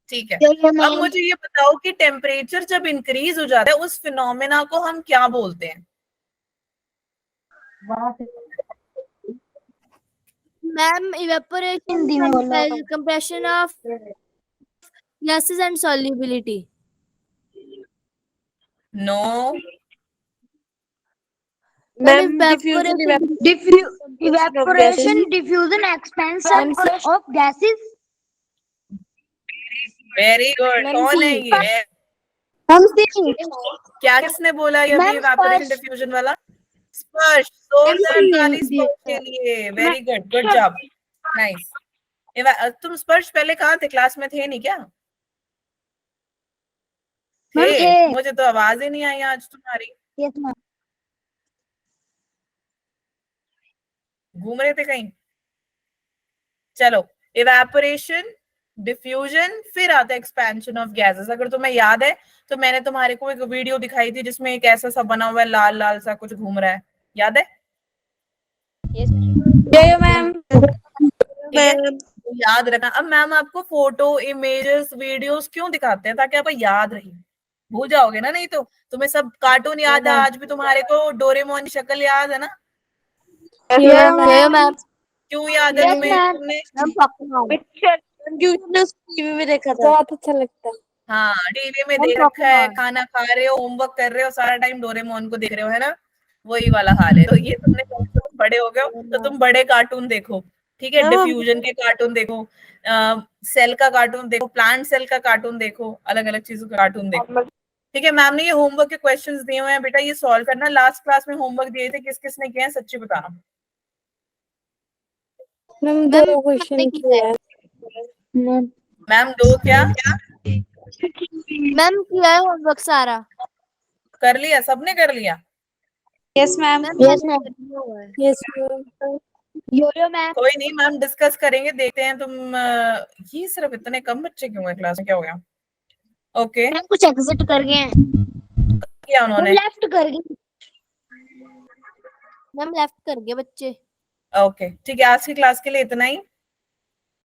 ठीक है। अब मुझे ये बताओ कि टेम्परेचर जब इंक्रीज हो जाता है उस फिनोमेना को हम क्या बोलते हैं? Ma'am evaporation compression of gases and solubility. No ma'am diffusion Evaporation, diffusion, expansion of gases. Very good. कौन है ये? हम सिंह। क्या किसने बोला ये अभी Ma'am, इवेपोरेशन स्पर्श। डिफ्यूजन वाला? स्पर्श। जोरदार ताली Ma'am, स्पर्श के लिए। Very good, good job, nice. तुम स्पर्श पहले कहाँ थे? क्लास में थे नहीं क्या? थे? मुझे तो आवाज ही नहीं आई आज तुम्हारी। Yes, ma'am. घूम रहे थे कहीं? चलो, इवेपोरेशन, डिफ्यूजन, फिर आता है एक्सपेंशन ऑफ गैसेस। अगर तुम्हें याद है तो मैंने तुम्हारे को एक वीडियो दिखाई थी जिसमें एक ऐसा सा बना हुआ है, लाल लाल सा कुछ घूम रहा है, याद है? मैम ठीक है, तो याद रखना। अब मैम आपको फोटो, इमेजेस, वीडियोस क्यों दिखाते हैं? ताकि आपको याद रहे। भूल जाओगे ना, नहीं तो तुम्हें सब कार्टून याद है, आज भी तुम्हारे को डोरेमोन की शक्ल याद है ना? मैम। क्यों याद है तुम्हें? टीवी में देखा था। बहुत अच्छा लगता है। हाँ, टीवी में देख रखा है, खाना खा रहे हो, होमवर्क कर रहे हो, सारा टाइम डोरेमोन को देख रहे हो, है ना? वही वाला हाल है। तो ये तुमने तुम बड़े हो गए हो तो तुम बड़े कार्टून देखो, ठीक है? डिफ्यूजन के कार्टून देखो, सेल का कार्टून देखो, प्लांट सेल का कार्टून देखो, अलग अलग चीजों का कार्टून देखो, ठीक है? मैम ने ये होमवर्क के क्वेश्चंस दिए हुए हैं बेटा, ये सॉल्व करना। लास्ट क्लास में होमवर्क दिए थे, किस किसने किए हैं सच्ची बताना। मैम 2 क्वेश्चन किया है। मैम 2 क्या मैम किया है होमवर्क सारा। कर लिया? सबने कर लिया? Yes ma'am. Yes ma'am. Yes ma'am. Yo yo ma'am. कोई नहीं मैम, डिस्कस करेंगे, देखते हैं। तुम ये सिर्फ इतने कम बच्चे क्यों हैं क्लास में? क्या हो गया? ओके, मैम कुछ एग्जिट कर गए हैं। क्या उन्होंने? लेफ्ट कर गए। मैम लेफ्ट कर गए बच्चे। ओके, ठीक है, आज की क्लास के लिए इतना ही।